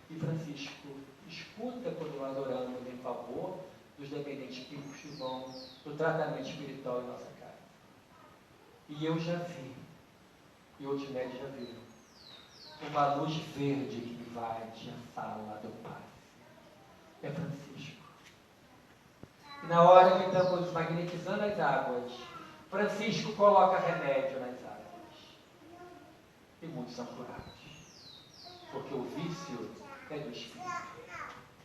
E Francisco escuta quando nós oramos em favor dos dependentes químicos que vão do tratamento espiritual em nossa casa. E eu já vi, e outros médicos já viram, uma luz verde que invade a sala do Pai. É Francisco. E na hora que estamos magnetizando as águas, Francisco coloca remédio nas águas. E muitos são curados. Porque o vício é do espírito.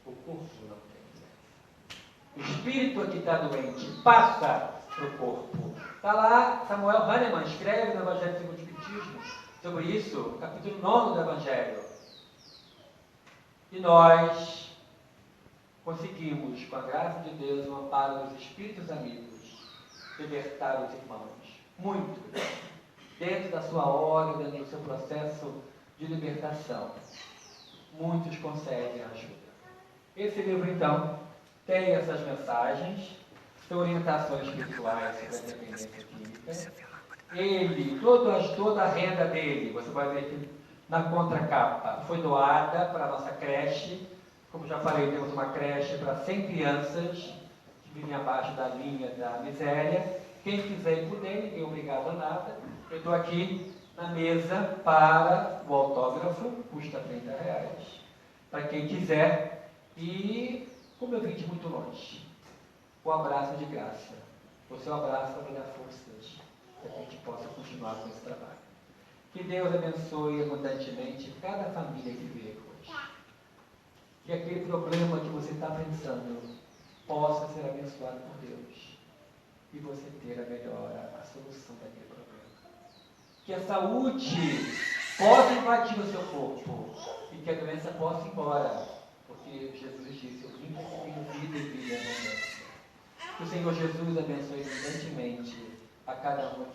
O corpo não tem doença. O espírito é que está doente, passa para o corpo. Está lá, Samuel Hahnemann escreve no Evangelho segundo o Espiritismo sobre isso, capítulo 9 do Evangelho. E nós conseguimos, com a graça de Deus, o amparo dos Espíritos amigos, libertar os irmãos. Muitos, dentro da sua hora, dentro do seu processo de libertação, muitos conseguem ajuda. Esse livro, então, tem essas mensagens, são orientações espirituais sobre a dependência química. Ele, toda a renda dele, você vai ver que na contracapa, foi doada para a nossa creche. Como já falei, temos uma creche para 100 crianças que vivem abaixo da linha da miséria. Quem quiser ir puder, ninguém é obrigado a nada. Eu estou aqui na mesa para o autógrafo, custa R$30, para quem quiser. E, como eu vim de muito longe, o abraço de graça. O seu abraço vai me dar forças para que a gente possa continuar com esse trabalho. Que Deus abençoe abundantemente cada família que veio hoje. Que aquele problema que você está pensando possa ser abençoado por Deus e você ter a solução daquele problema. Que a saúde possa invadir o seu corpo e que a doença possa ir embora, porque Jesus disse: eu vim para que tenha vida e vida em abundância. Que o Senhor Jesus abençoe abundantemente a cada um aqui.